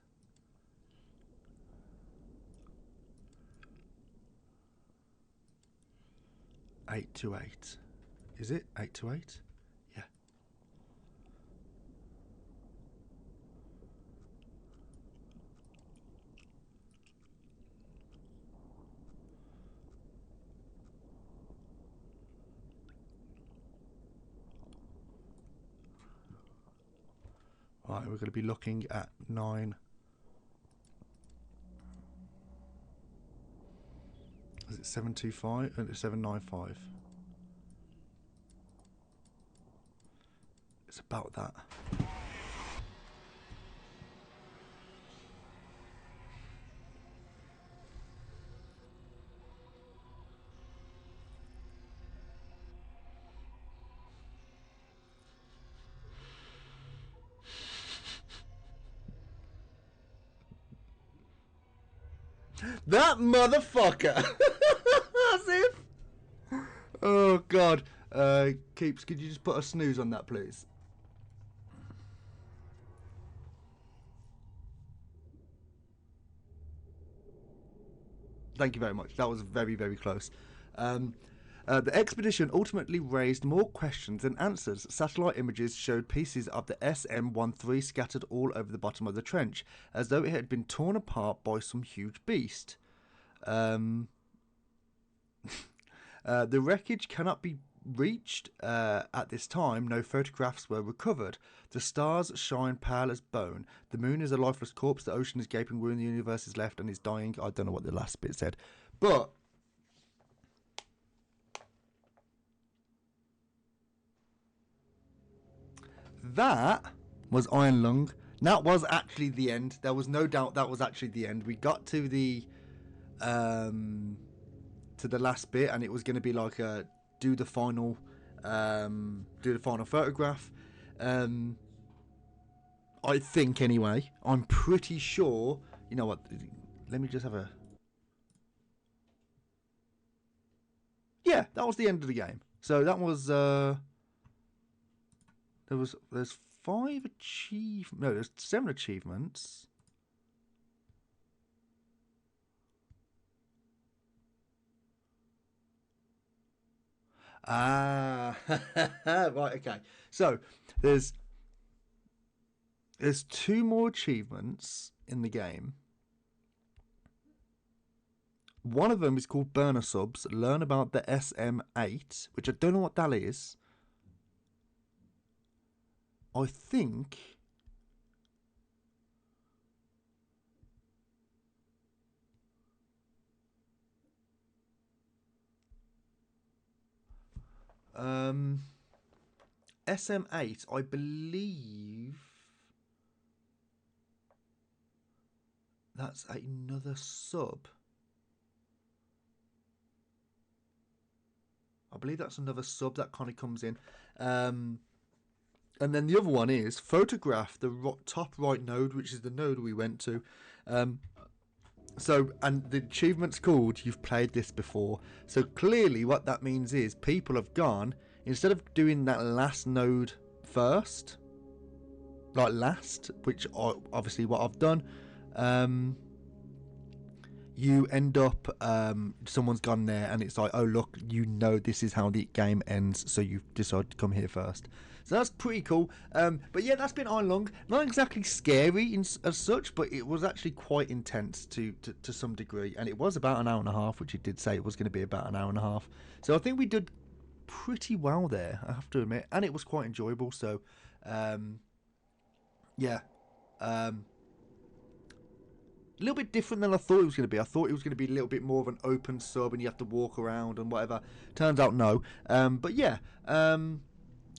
828. Is it 828? Yeah. Right, we're going to be looking at 9. Is it 725? 795. It's about that. That motherfucker! As if. Oh god. Keeps, could you just put a snooze on that, please? Thank you very much. That was very, very close. The expedition ultimately raised more questions than answers. Satellite images showed pieces of the SM-13 scattered all over the bottom of the trench, as though it had been torn apart by some huge beast. The wreckage cannot be reached at this time. No photographs were recovered. The stars shine pale as bone. The moon is a lifeless corpse. The ocean is gaping wound. The universe is left and is dying. I don't know what the last bit said, but that was Iron Lung. That was actually the end. There was no doubt that was actually the end. We got to the last bit, and it was going to be like a do the final photograph. I think anyway. I'm pretty sure. You know what? Let me just have a. Yeah, that was the end of the game. So that was There's 5 achievements. No, there's 7 achievements. Ah, right, okay. So there's 2 more achievements in the game. One of them is called Burner Subs. Learn about the SM8, which I don't know what that is. I think SM8, I believe that's another sub. I believe that's another sub that kind of comes in. And then the other one is photograph the top right node, which is the node we went to. And the achievement's called You've Played This Before. So clearly what that means is people have gone, instead of doing that last node first, like last, which obviously what I've done, you end up, someone's gone there and it's like, oh look, this is how the game ends, so you've decided to come here first. So that's pretty cool. But yeah, that's been Iron Lung. Not exactly scary as such, but it was actually quite intense to some degree. And it was about an hour and a half, which it did say it was going to be about an hour and a half. So I think we did pretty well there, I have to admit. And it was quite enjoyable. So, yeah. A little bit different than I thought it was going to be. I thought it was going to be a little bit more of an open sub and you have to walk around and whatever. Turns out no. But yeah,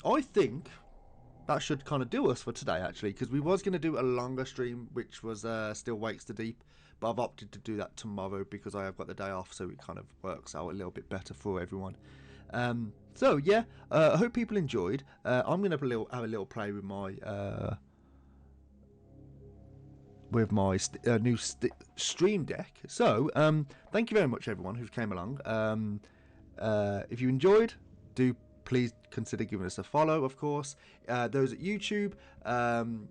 I think that should kind of do us for today, actually, because we was going to do a longer stream, which was Still Wakes the Deep, but I've opted to do that tomorrow because I have got the day off, so it kind of works out a little bit better for everyone. So yeah, I hope people enjoyed. I'm going to have a little play with my new stream deck. So thank you very much, everyone who came along. If you enjoyed, do please consider giving us a follow, of course. Those at YouTube,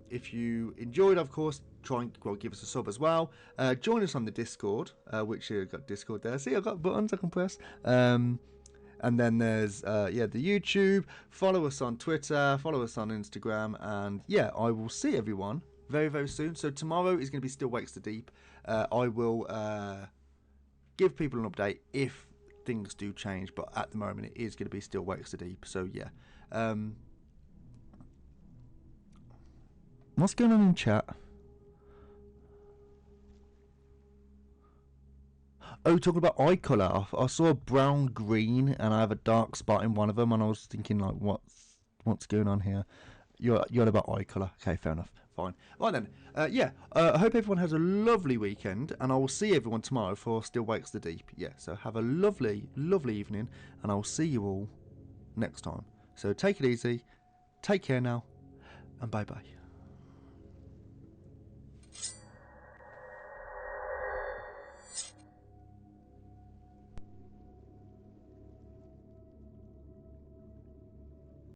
if you enjoyed, of course, try and give us a sub as well. Join us on the Discord, which you've got Discord there. See, I've got buttons I can press. And then there's the YouTube. Follow us on Twitter, follow us on Instagram, and yeah, I will see everyone very, very soon. So tomorrow is going to be Still Wakes the Deep. I will give people an update if things do change, but at the moment it is going to be Still Wakes the Deep. So yeah, what's going on in chat? Oh, talking about eye colour, I saw a brown green and I have a dark spot in one of them, and I was thinking like, what's going on here? You're on about eye colour. Okay, fair enough. Fine. Right then. Yeah. I hope everyone has a lovely weekend, and I will see everyone tomorrow for Still Wakes the Deep. Yeah. So have a lovely, lovely evening, and I will see you all next time. So take it easy. Take care now, and bye bye.